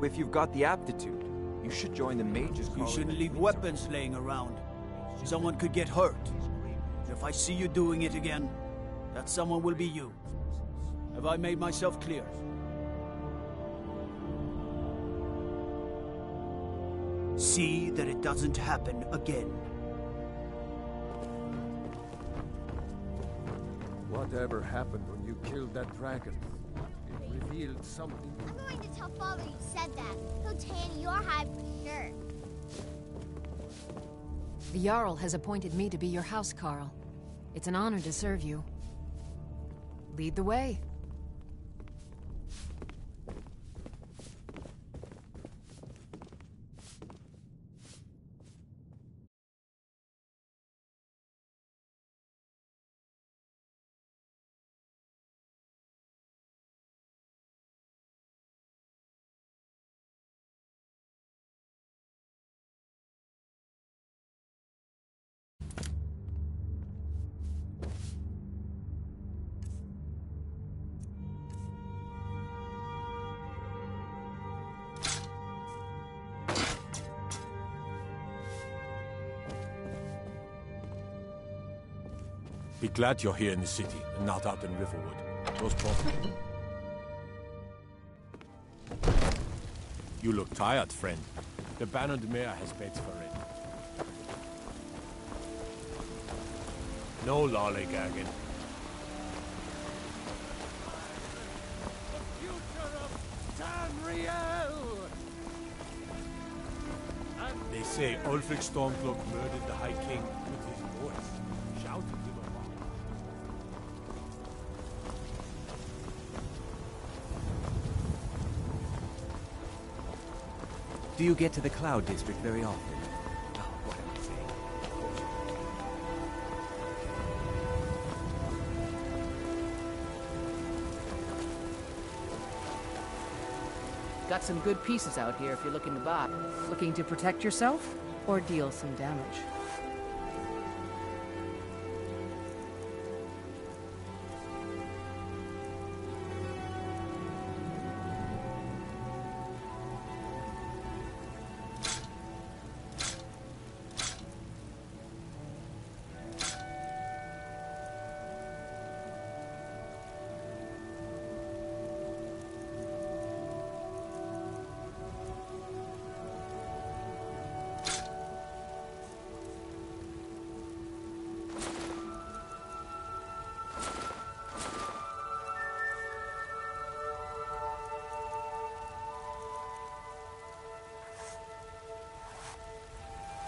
If you've got the aptitude, you should join the mages. You shouldn't leave weapons laying around. Someone could get hurt. If I see you doing it again, that someone will be you. Have I made myself clear? See that it doesn't happen again. Whatever happened when you killed that dragon? It revealed something. I'm going to tell Father you said that. He'll tan your hide for sure. The Jarl has appointed me to be your housecarl. It's an honor to serve you. Lead the way. Be glad you're here in the city and not out in Riverwood. Those problems. You look tired, friend. The Bannered Mare has beds for it. No lollygagging. They say Ulfric Stormcloak murdered the High King with his voice, shouted him about. Do you get to the Cloud District very often? Oh, what am I saying? Got some good pieces out here if you're looking to buy. Looking to protect yourself or deal some damage?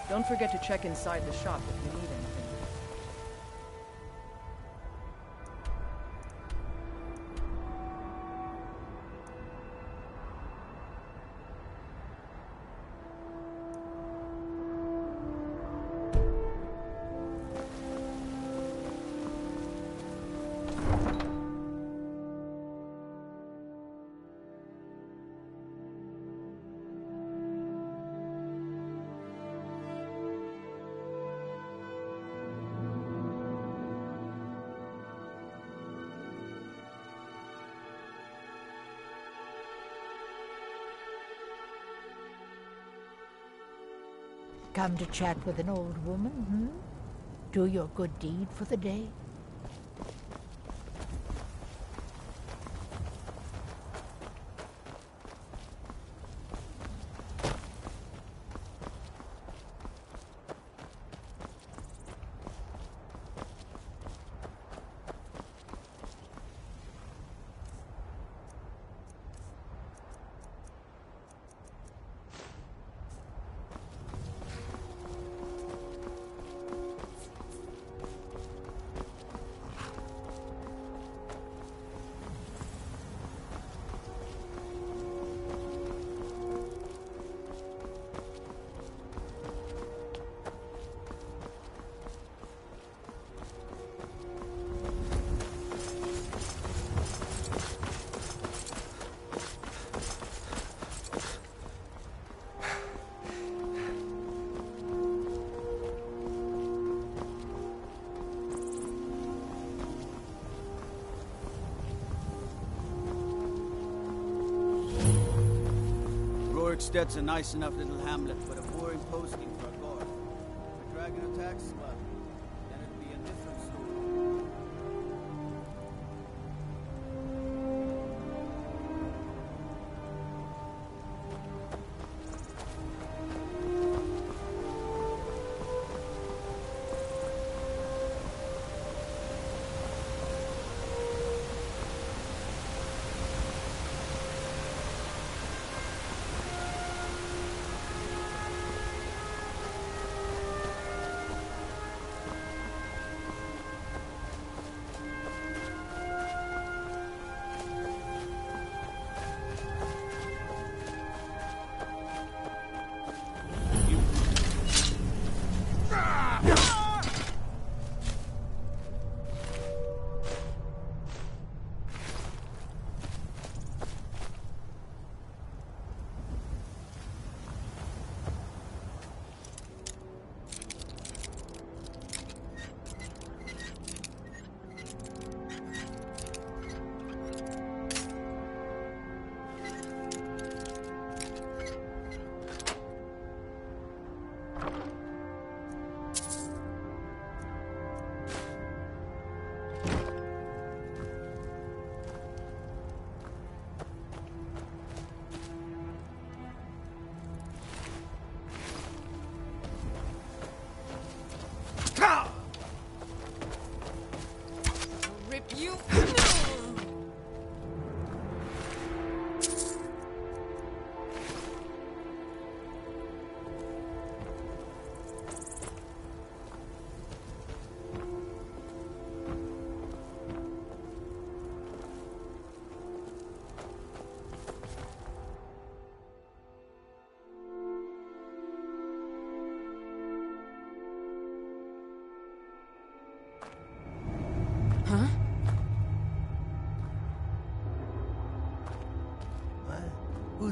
Don't forget to check inside the shop if you need anything. Come to chat with an old woman, hmm? Do your good deed for the day? Roriksted's a nice enough little hamlet, but a boring posting for a guard. If a dragon attacks, well, then it'd be a different story.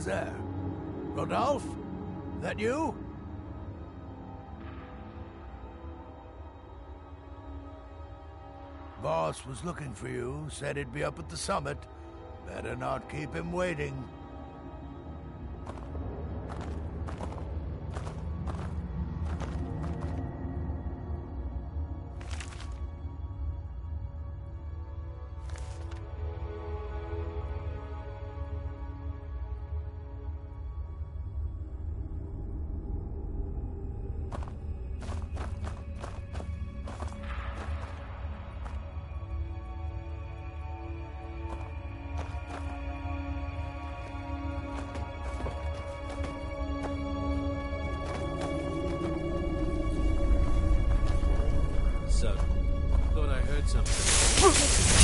Who's there? Rodolphe? That you? Boss was looking for you, said he'd be up at the summit. Better not keep him waiting. So, thought I heard something.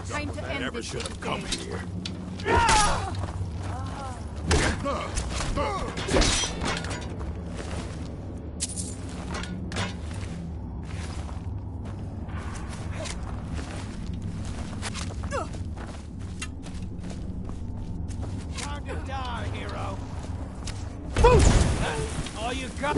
Time to end this. Should have come here. Time to die, hero. That's all you got.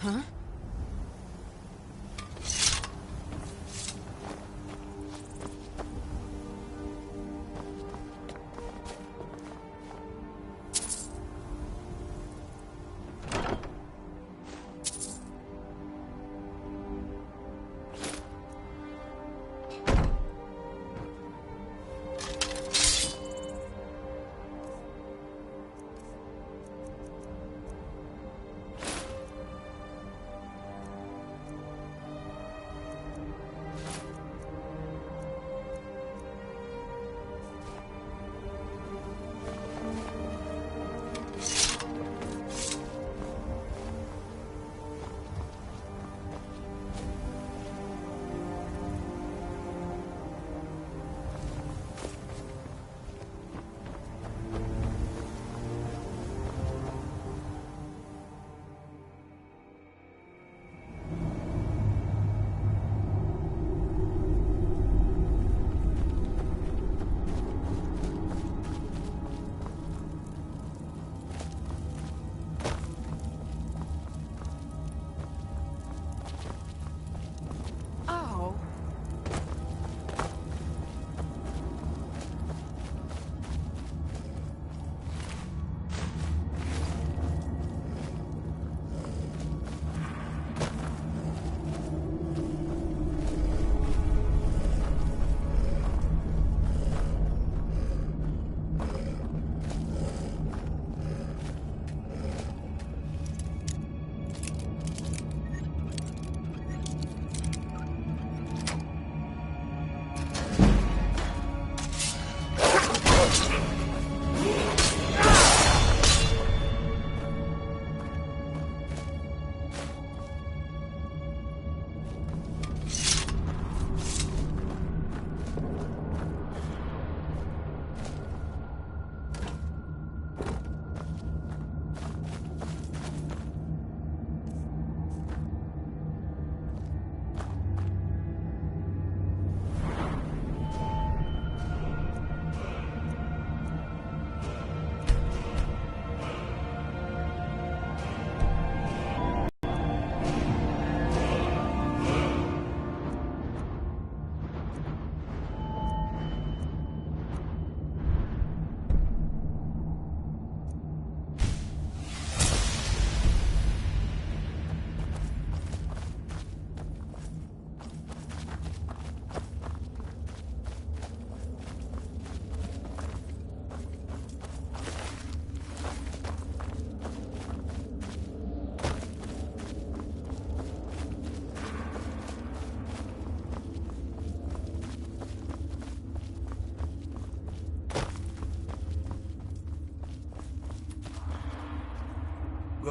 Huh?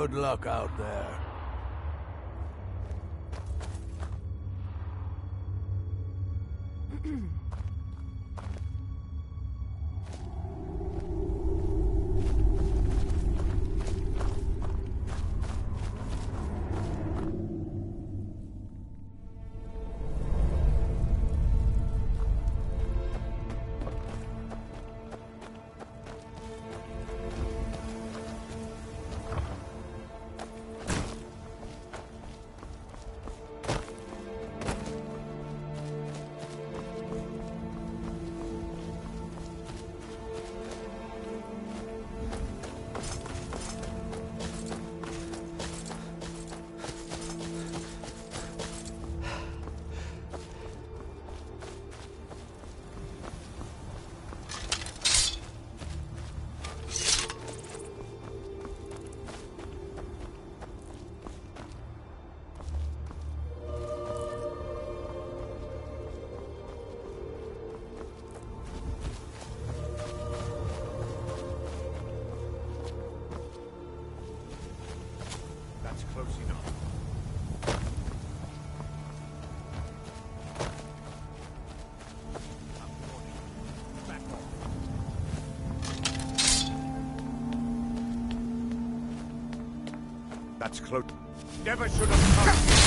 Good luck out there. That's close enough. Back off. That's close. Never should have come.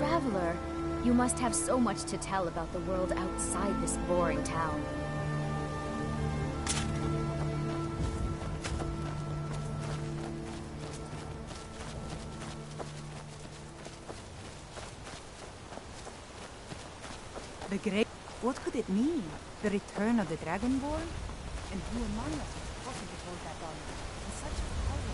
traveler. You must have so much to tell about the world outside this boring town. The Great... What could it mean? The return of the Dragonborn? And who among us would possibly hold that honor? In such a hurry.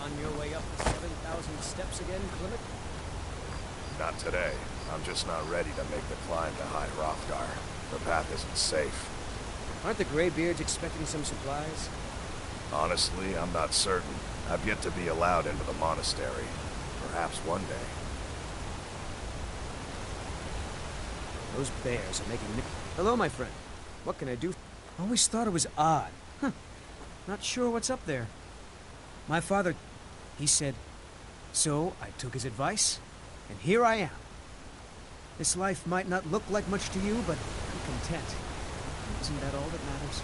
On your way up the 7,000 steps again, Clement? Not today. I'm just not ready to make the climb to High Hrothgar. The path isn't safe. Aren't the Greybeards expecting some supplies? Honestly, I'm not certain. I've yet to be allowed into the monastery. Perhaps one day. Those bears are making me... Hello, my friend. What can I do? Always thought it was odd. Huh. Not sure what's up there. My father, he said, so I took his advice, and here I am. This life might not look like much to you, but I'm content. Isn't that all that matters?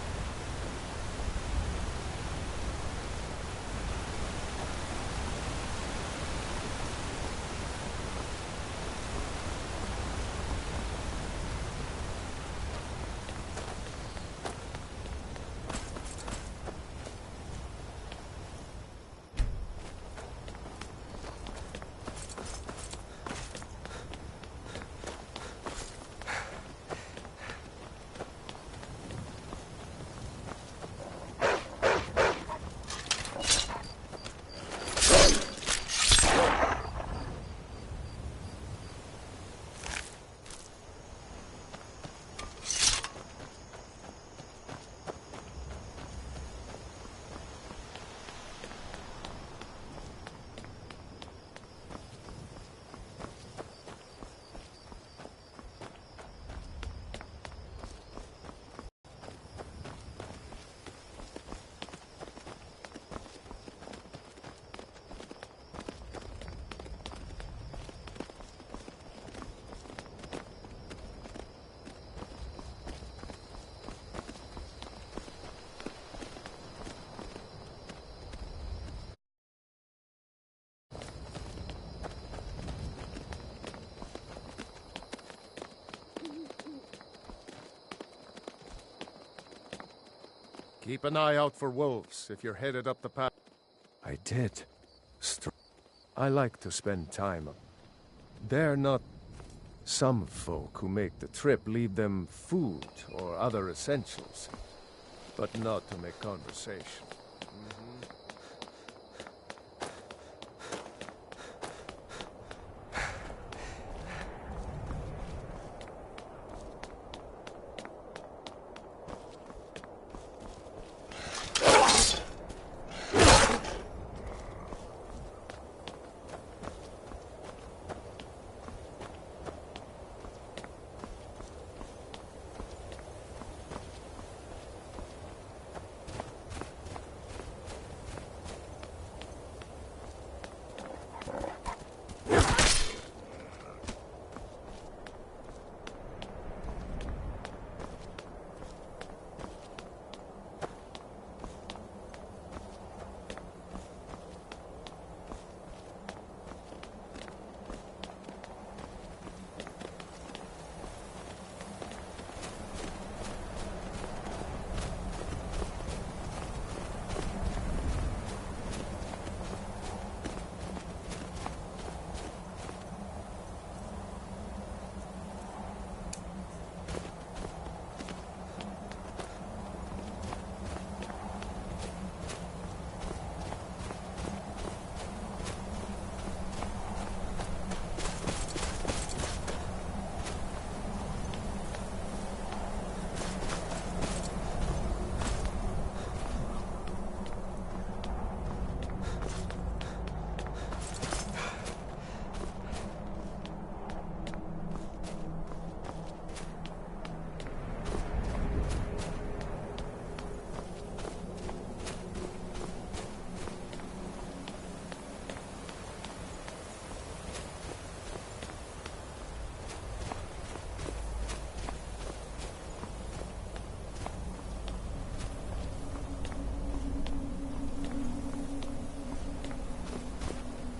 Keep an eye out for wolves if you're headed up the path. I did. I like to spend time. They're not... Some folk who make the trip leave them food or other essentials, but not to make conversation.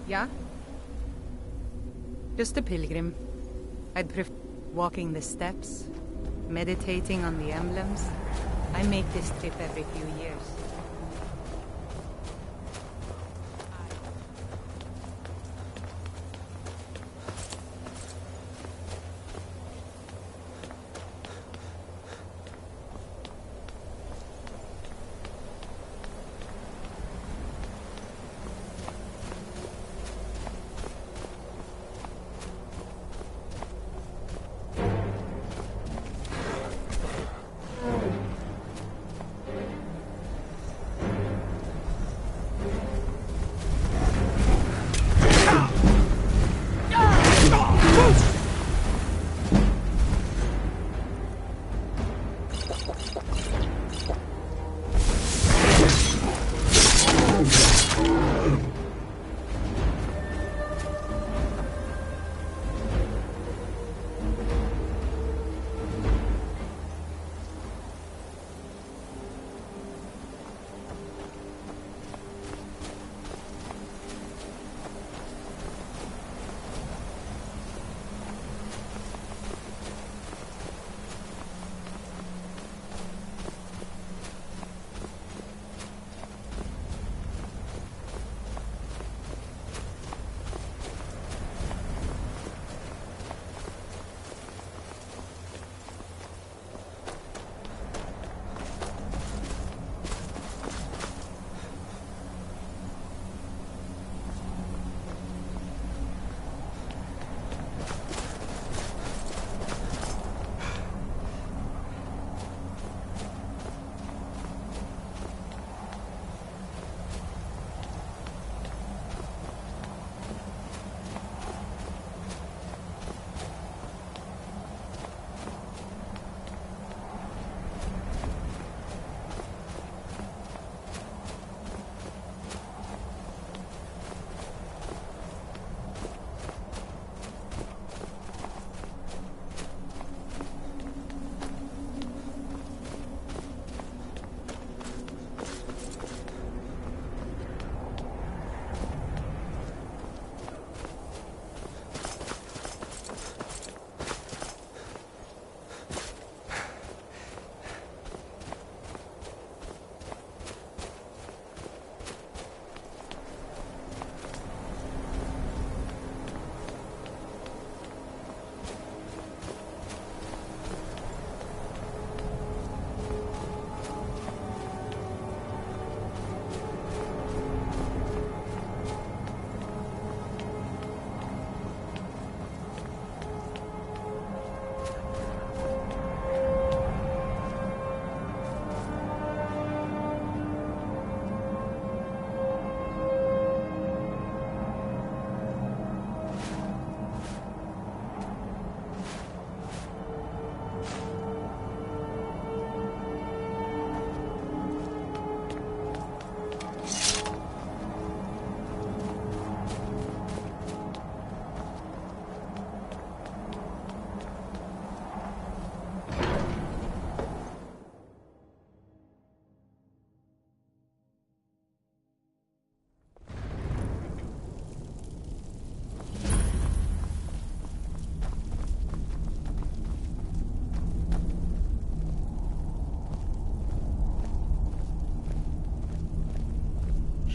Yeah? Just a pilgrim. I'd prefer walking the steps, meditating on the emblems. I make this trip every few years.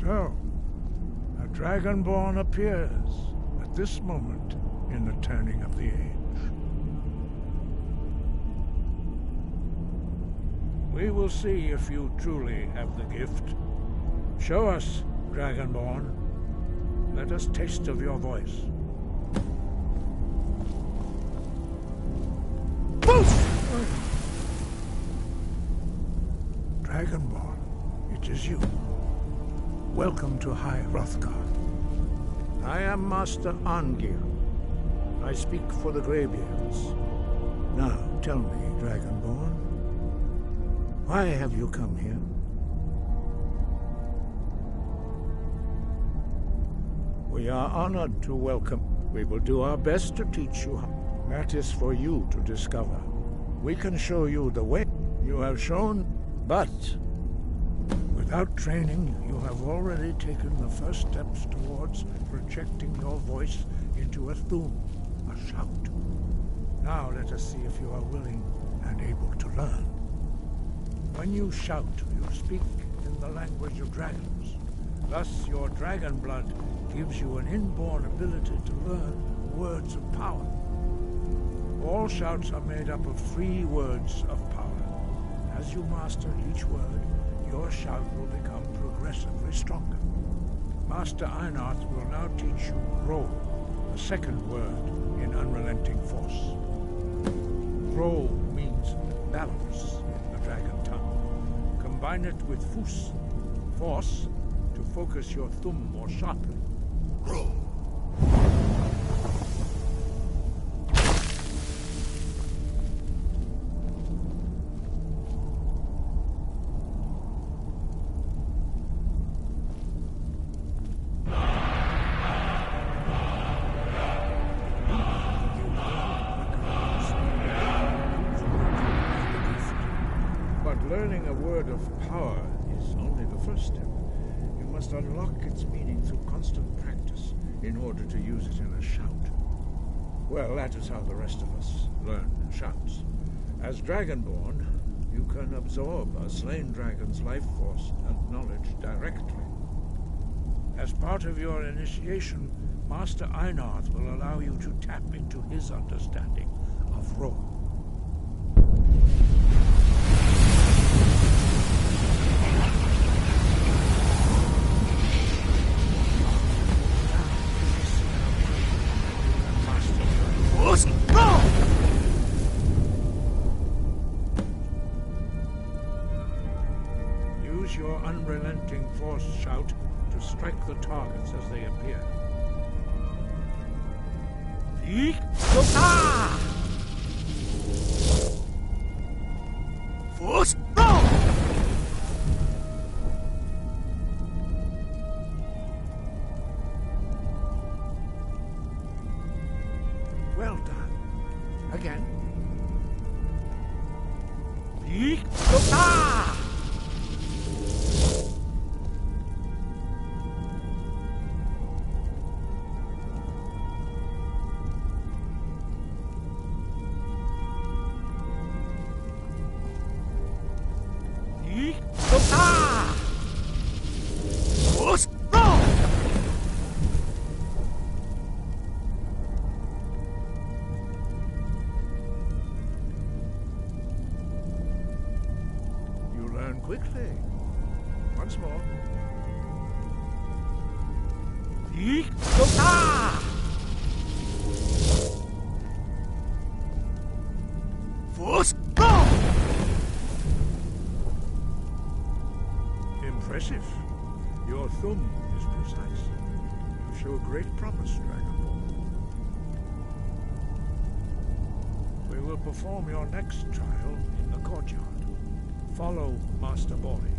So, a Dragonborn appears at this moment in the turning of the age. We will see if you truly have the gift. Show us, Dragonborn. Let us taste of your voice. Dragonborn, it is you. Welcome to High Hrothgar. I am Master Arngir. I speak for the Greybeards. Now, tell me, Dragonborn, why have you come here? We are honored to welcome. We will do our best to teach you how. That is for you to discover. We can show you the way you have shown, but without training, you have already taken the first steps towards projecting your voice into a thum, a shout. Now let us see if you are willing and able to learn. When you shout, you speak in the language of dragons. Thus, your dragon blood gives you an inborn ability to learn words of power. All shouts are made up of 3 words of power. As you master each word, your shout will become progressively stronger. Master Einarth will now teach you Ro, the second word in Unrelenting Force. Ro means balance in the dragon tongue. Combine it with Fus, force, to focus your thumb more sharply. Ro. Learning a word of power is only the first step. You must unlock its meaning through constant practice in order to use it in a shout. Well, that is how the rest of us learn shouts. As Dragonborn, you can absorb a slain dragon's life force and knowledge directly. As part of your initiation, Master Einarth will allow you to tap into his understanding of Ro. Use your unrelenting force shout to strike the targets as they appear. Force well done. Again. You learn quickly. Once more. Force go! Impressive. Your thumb is precise. You show great promise, Dragonborn. We will perform your next trial in the courtyard. Follow Master Bori.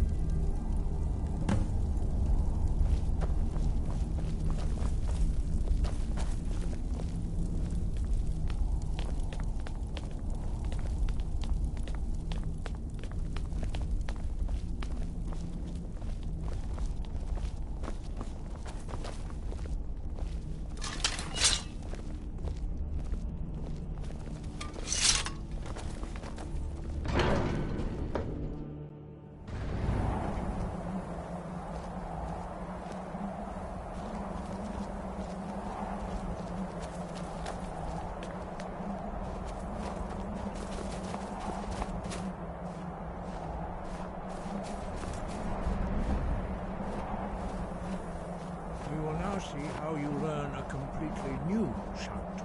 See how you learn a completely new shout.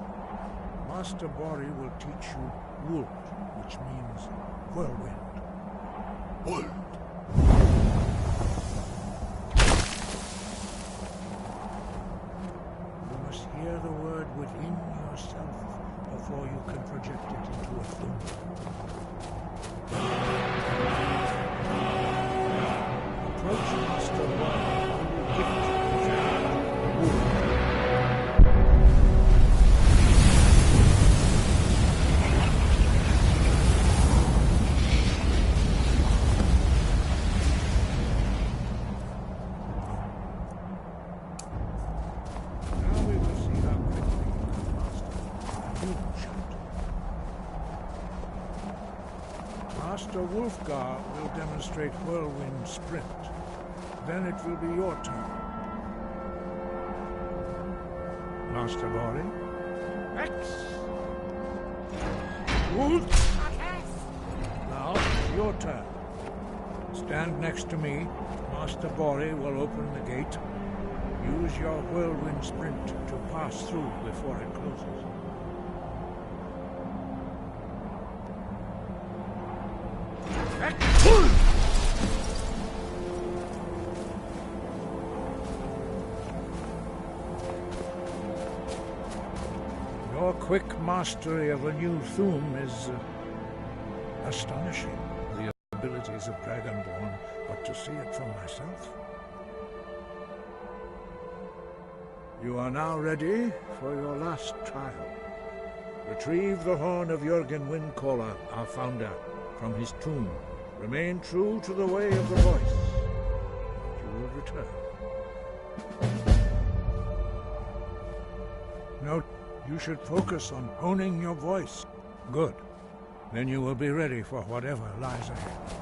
Master Bori will teach you Wuld, which means whirlwind. Wuld. You must hear the word within yourself before you can project it into a thing. Approach Master Bori and gift you. Master Wolfgar will demonstrate Whirlwind Sprint. Then it will be your turn. Master Bori? X! Wolf! Now, your turn. Stand next to me. Master Bori will open the gate. Use your Whirlwind Sprint to pass through before it closes. Your quick mastery of a new Thum is astonishing. The abilities of Dragonborn, but to see it for myself. You are now ready for your last trial. Retrieve the horn of Jürgen Windcaller, our founder, from his tomb. Remain true to the way of the voice. You will return. Note, you should focus on honing your voice. Good. Then you will be ready for whatever lies ahead.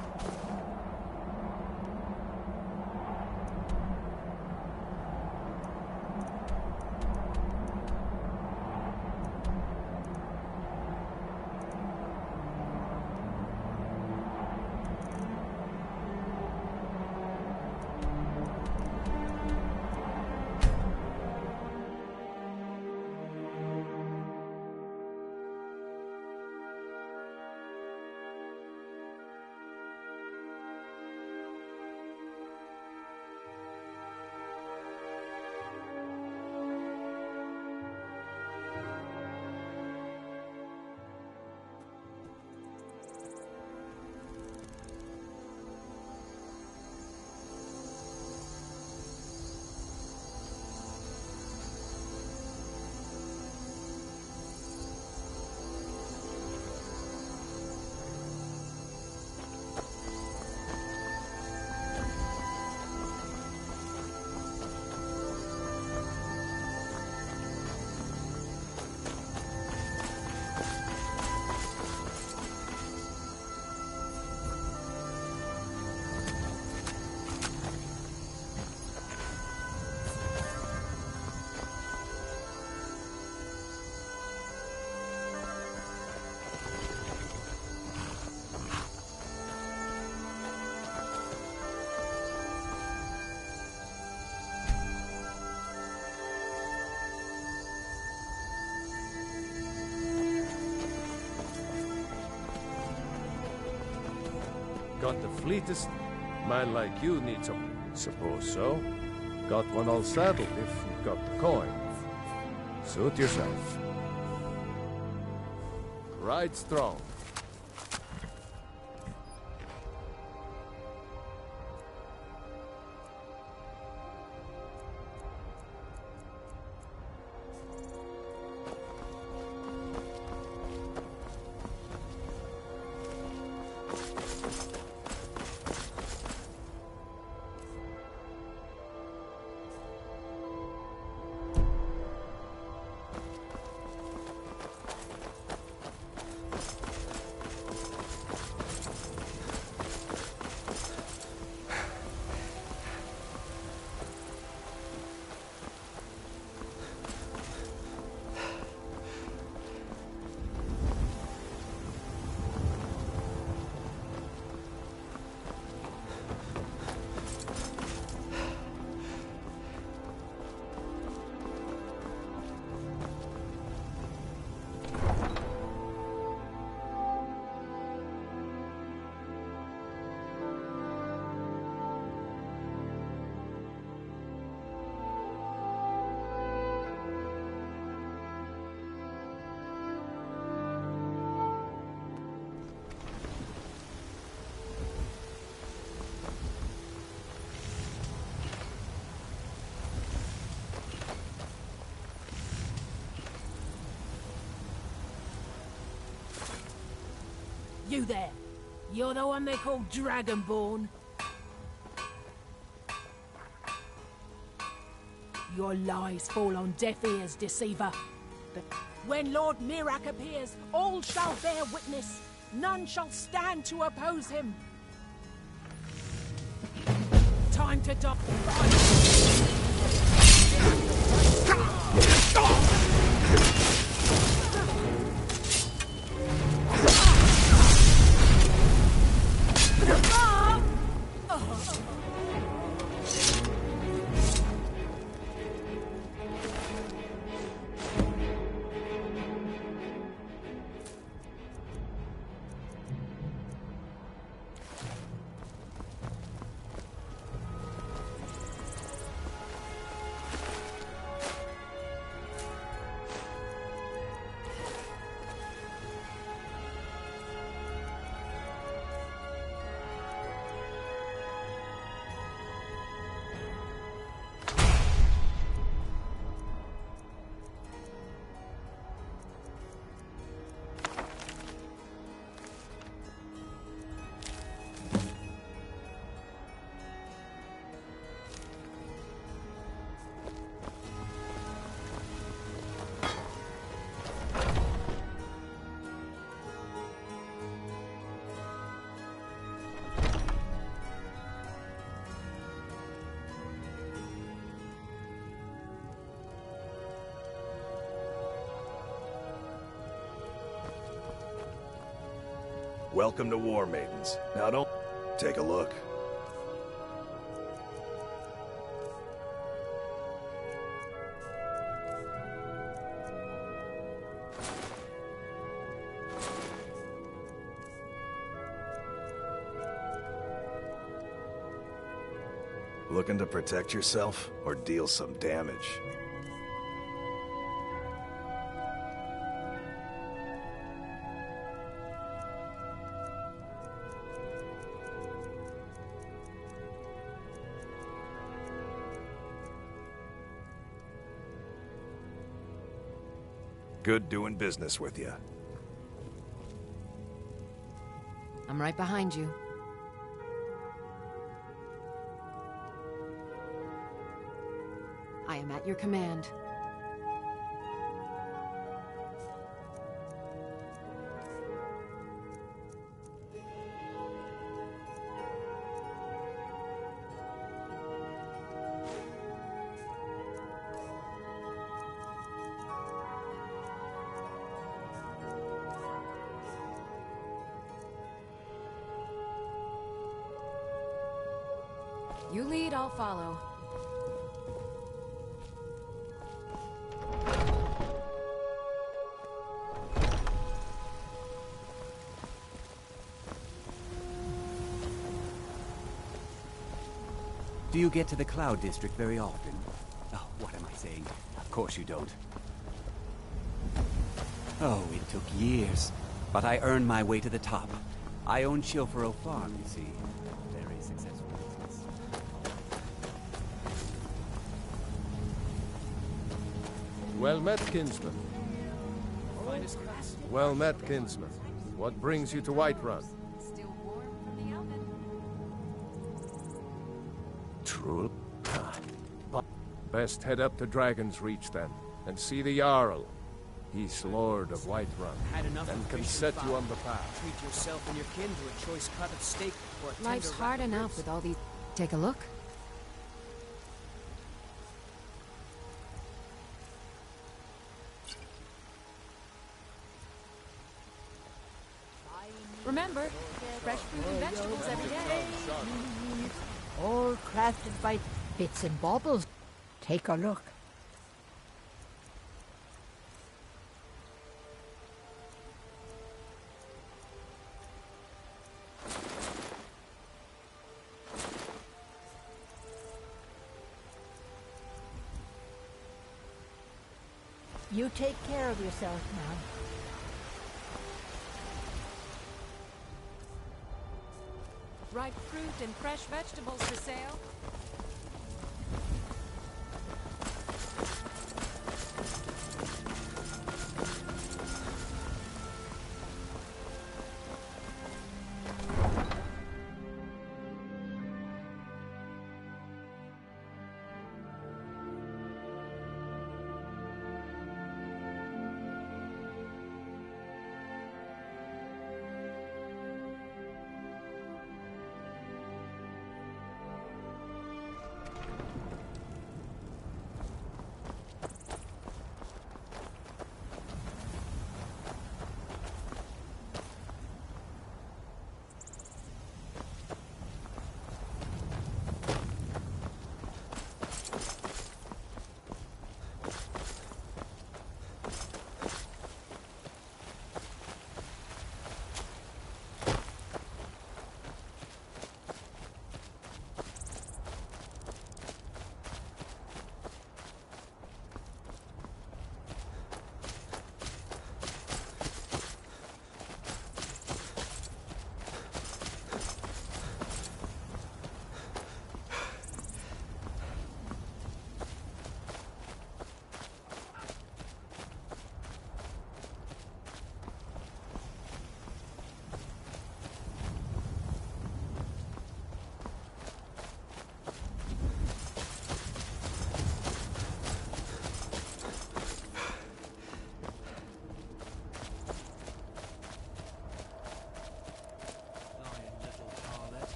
Got the fleetest? Man like you needs a... Suppose so. Got one all saddled if you've got the coin. Suit yourself. Ride strong. You there. You're the one they call Dragonborn. Your lies fall on deaf ears, deceiver. But when Lord Mirak appears, all shall bear witness. None shall stand to oppose him. Time to die. Welcome to War Maidens. Now don't... Take a look. Looking to protect yourself or deal some damage? Good doing business with you. I'm right behind you. I am at your command. You lead, I'll follow. Do you get to the Cloud District very often? Oh, what am I saying? Of course you don't. Oh, it took years. But I earned my way to the top. I own Chilfaro Farm, you see. Very successful business. Well met, kinsman. Well met, kinsman. What brings you to Whiterun? True. Best head up to Dragon's Reach then, and see the Jarl. He's Lord of Whiterun, and can set you on the path. Treat yourself and your kin to a choice cut of steak or a Life's tender hard rack of enough ribs. with all these... Take a look. Remember, fresh fruit and vegetables every day. All crafted by bits and baubles. Take a look. You take care of yourself now. Ripe fruit and fresh vegetables for sale.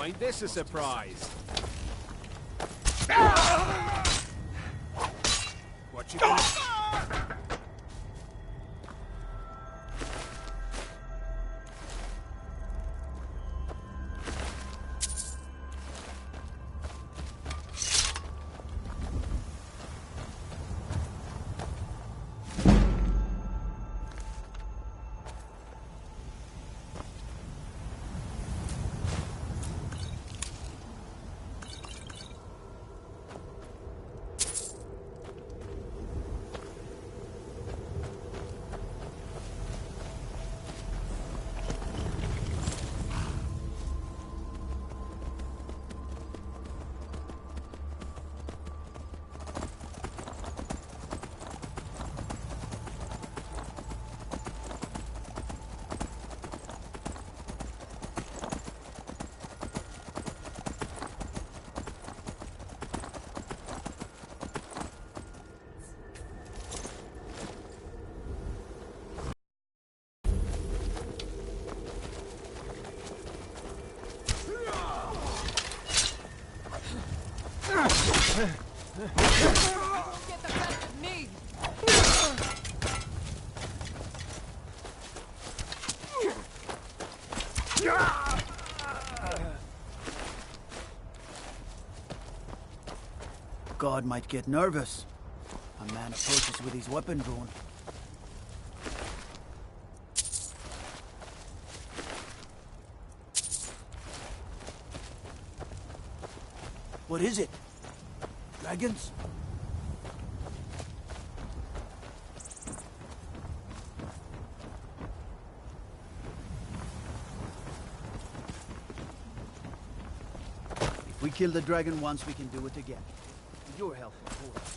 Ain't this a surprise? What you doing? Get the best of me! God might get nervous. A man approaches with his weapon drawn. What is it? Dragons? If we kill the dragon once, we can do it again. With your help, of course.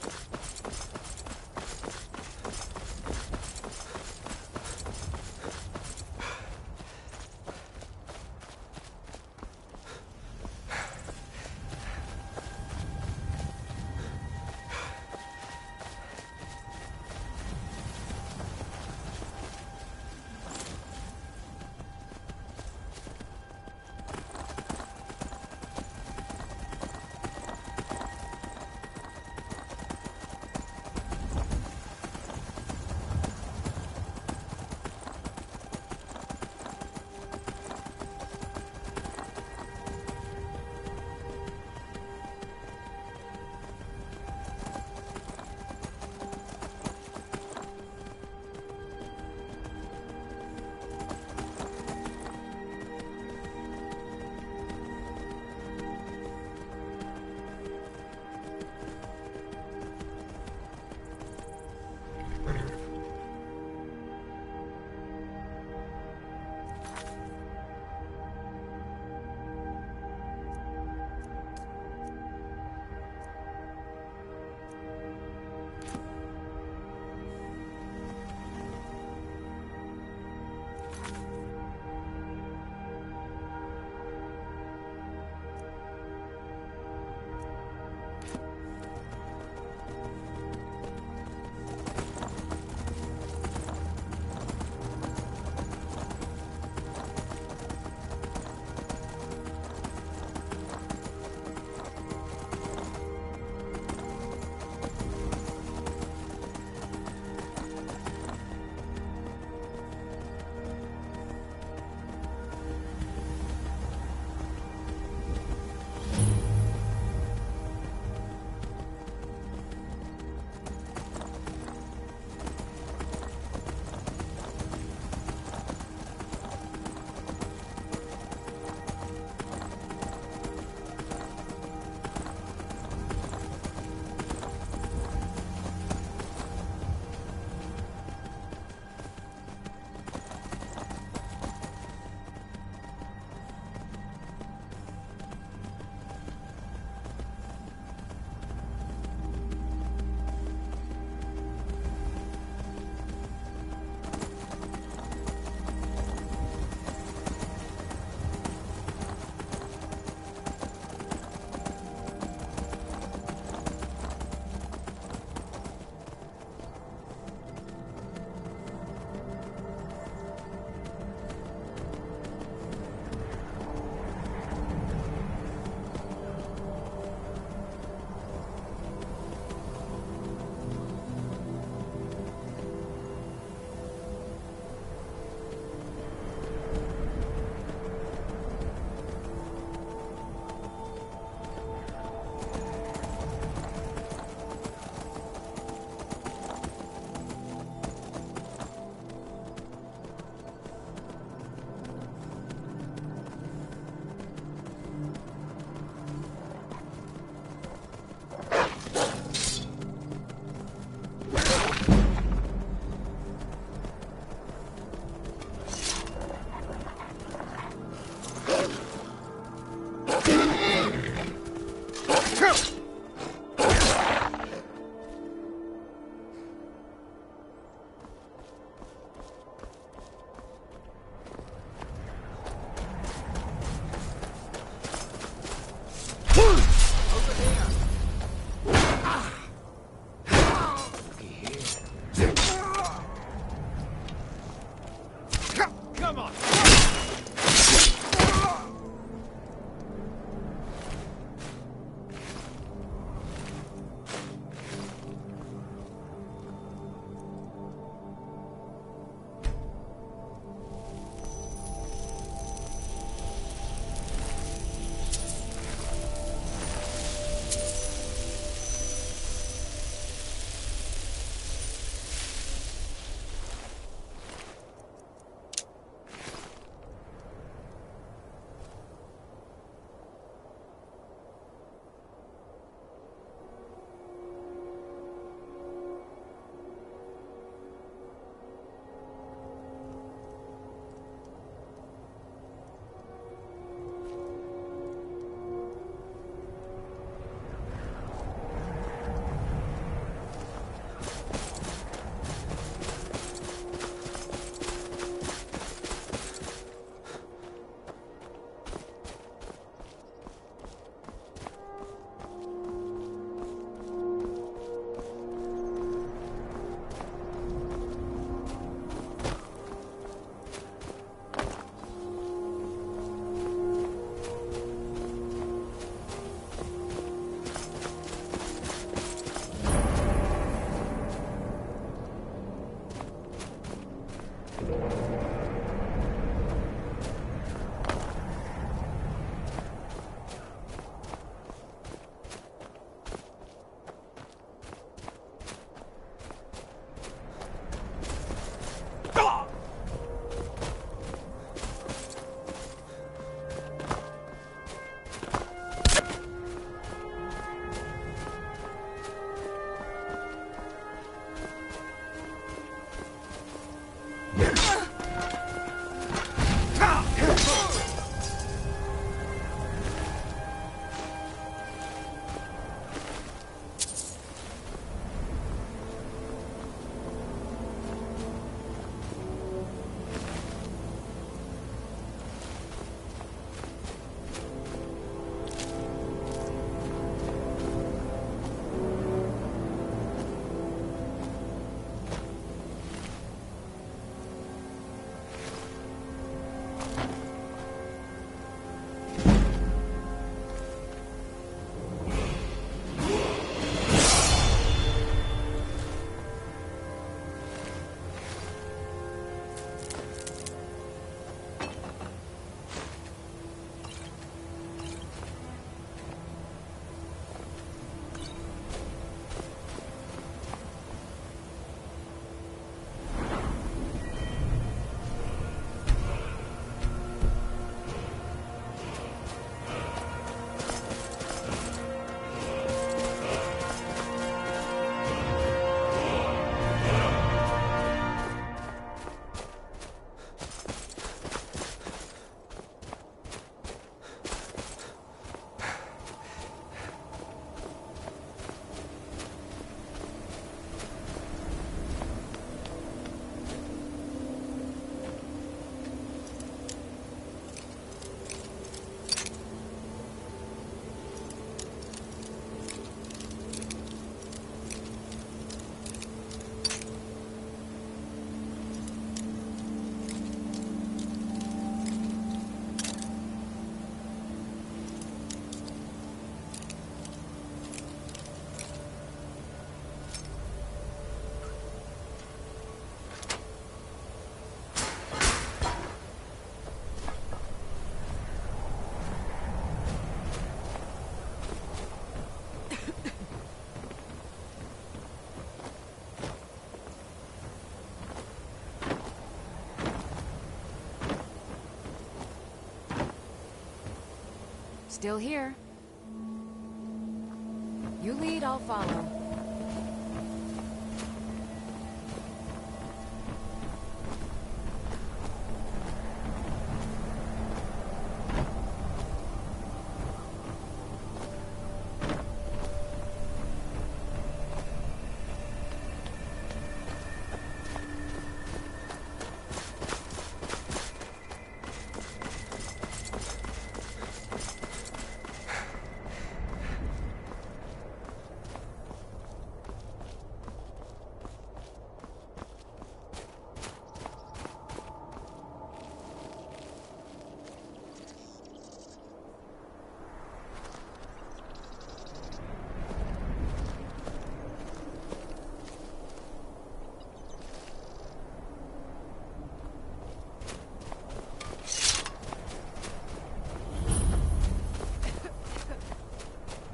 still here. You lead, I'll follow.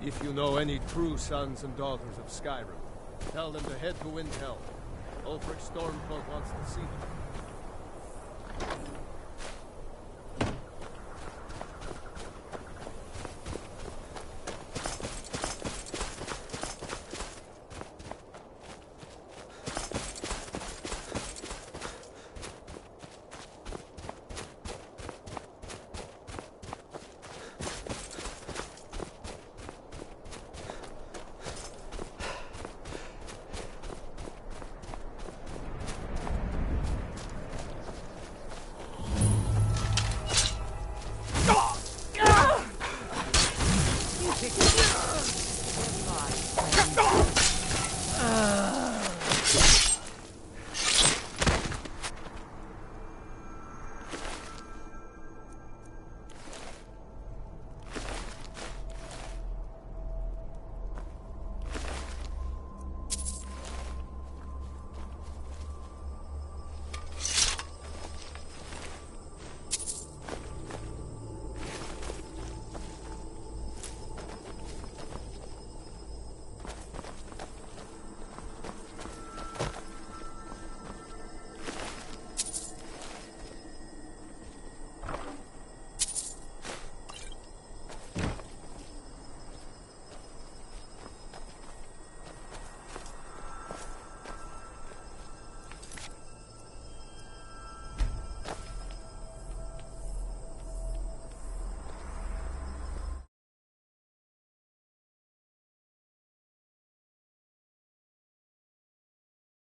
If you know any true sons and daughters of Skyrim, tell them to head to Windhelm. Ulfric Stormcloak wants to see them. Take it.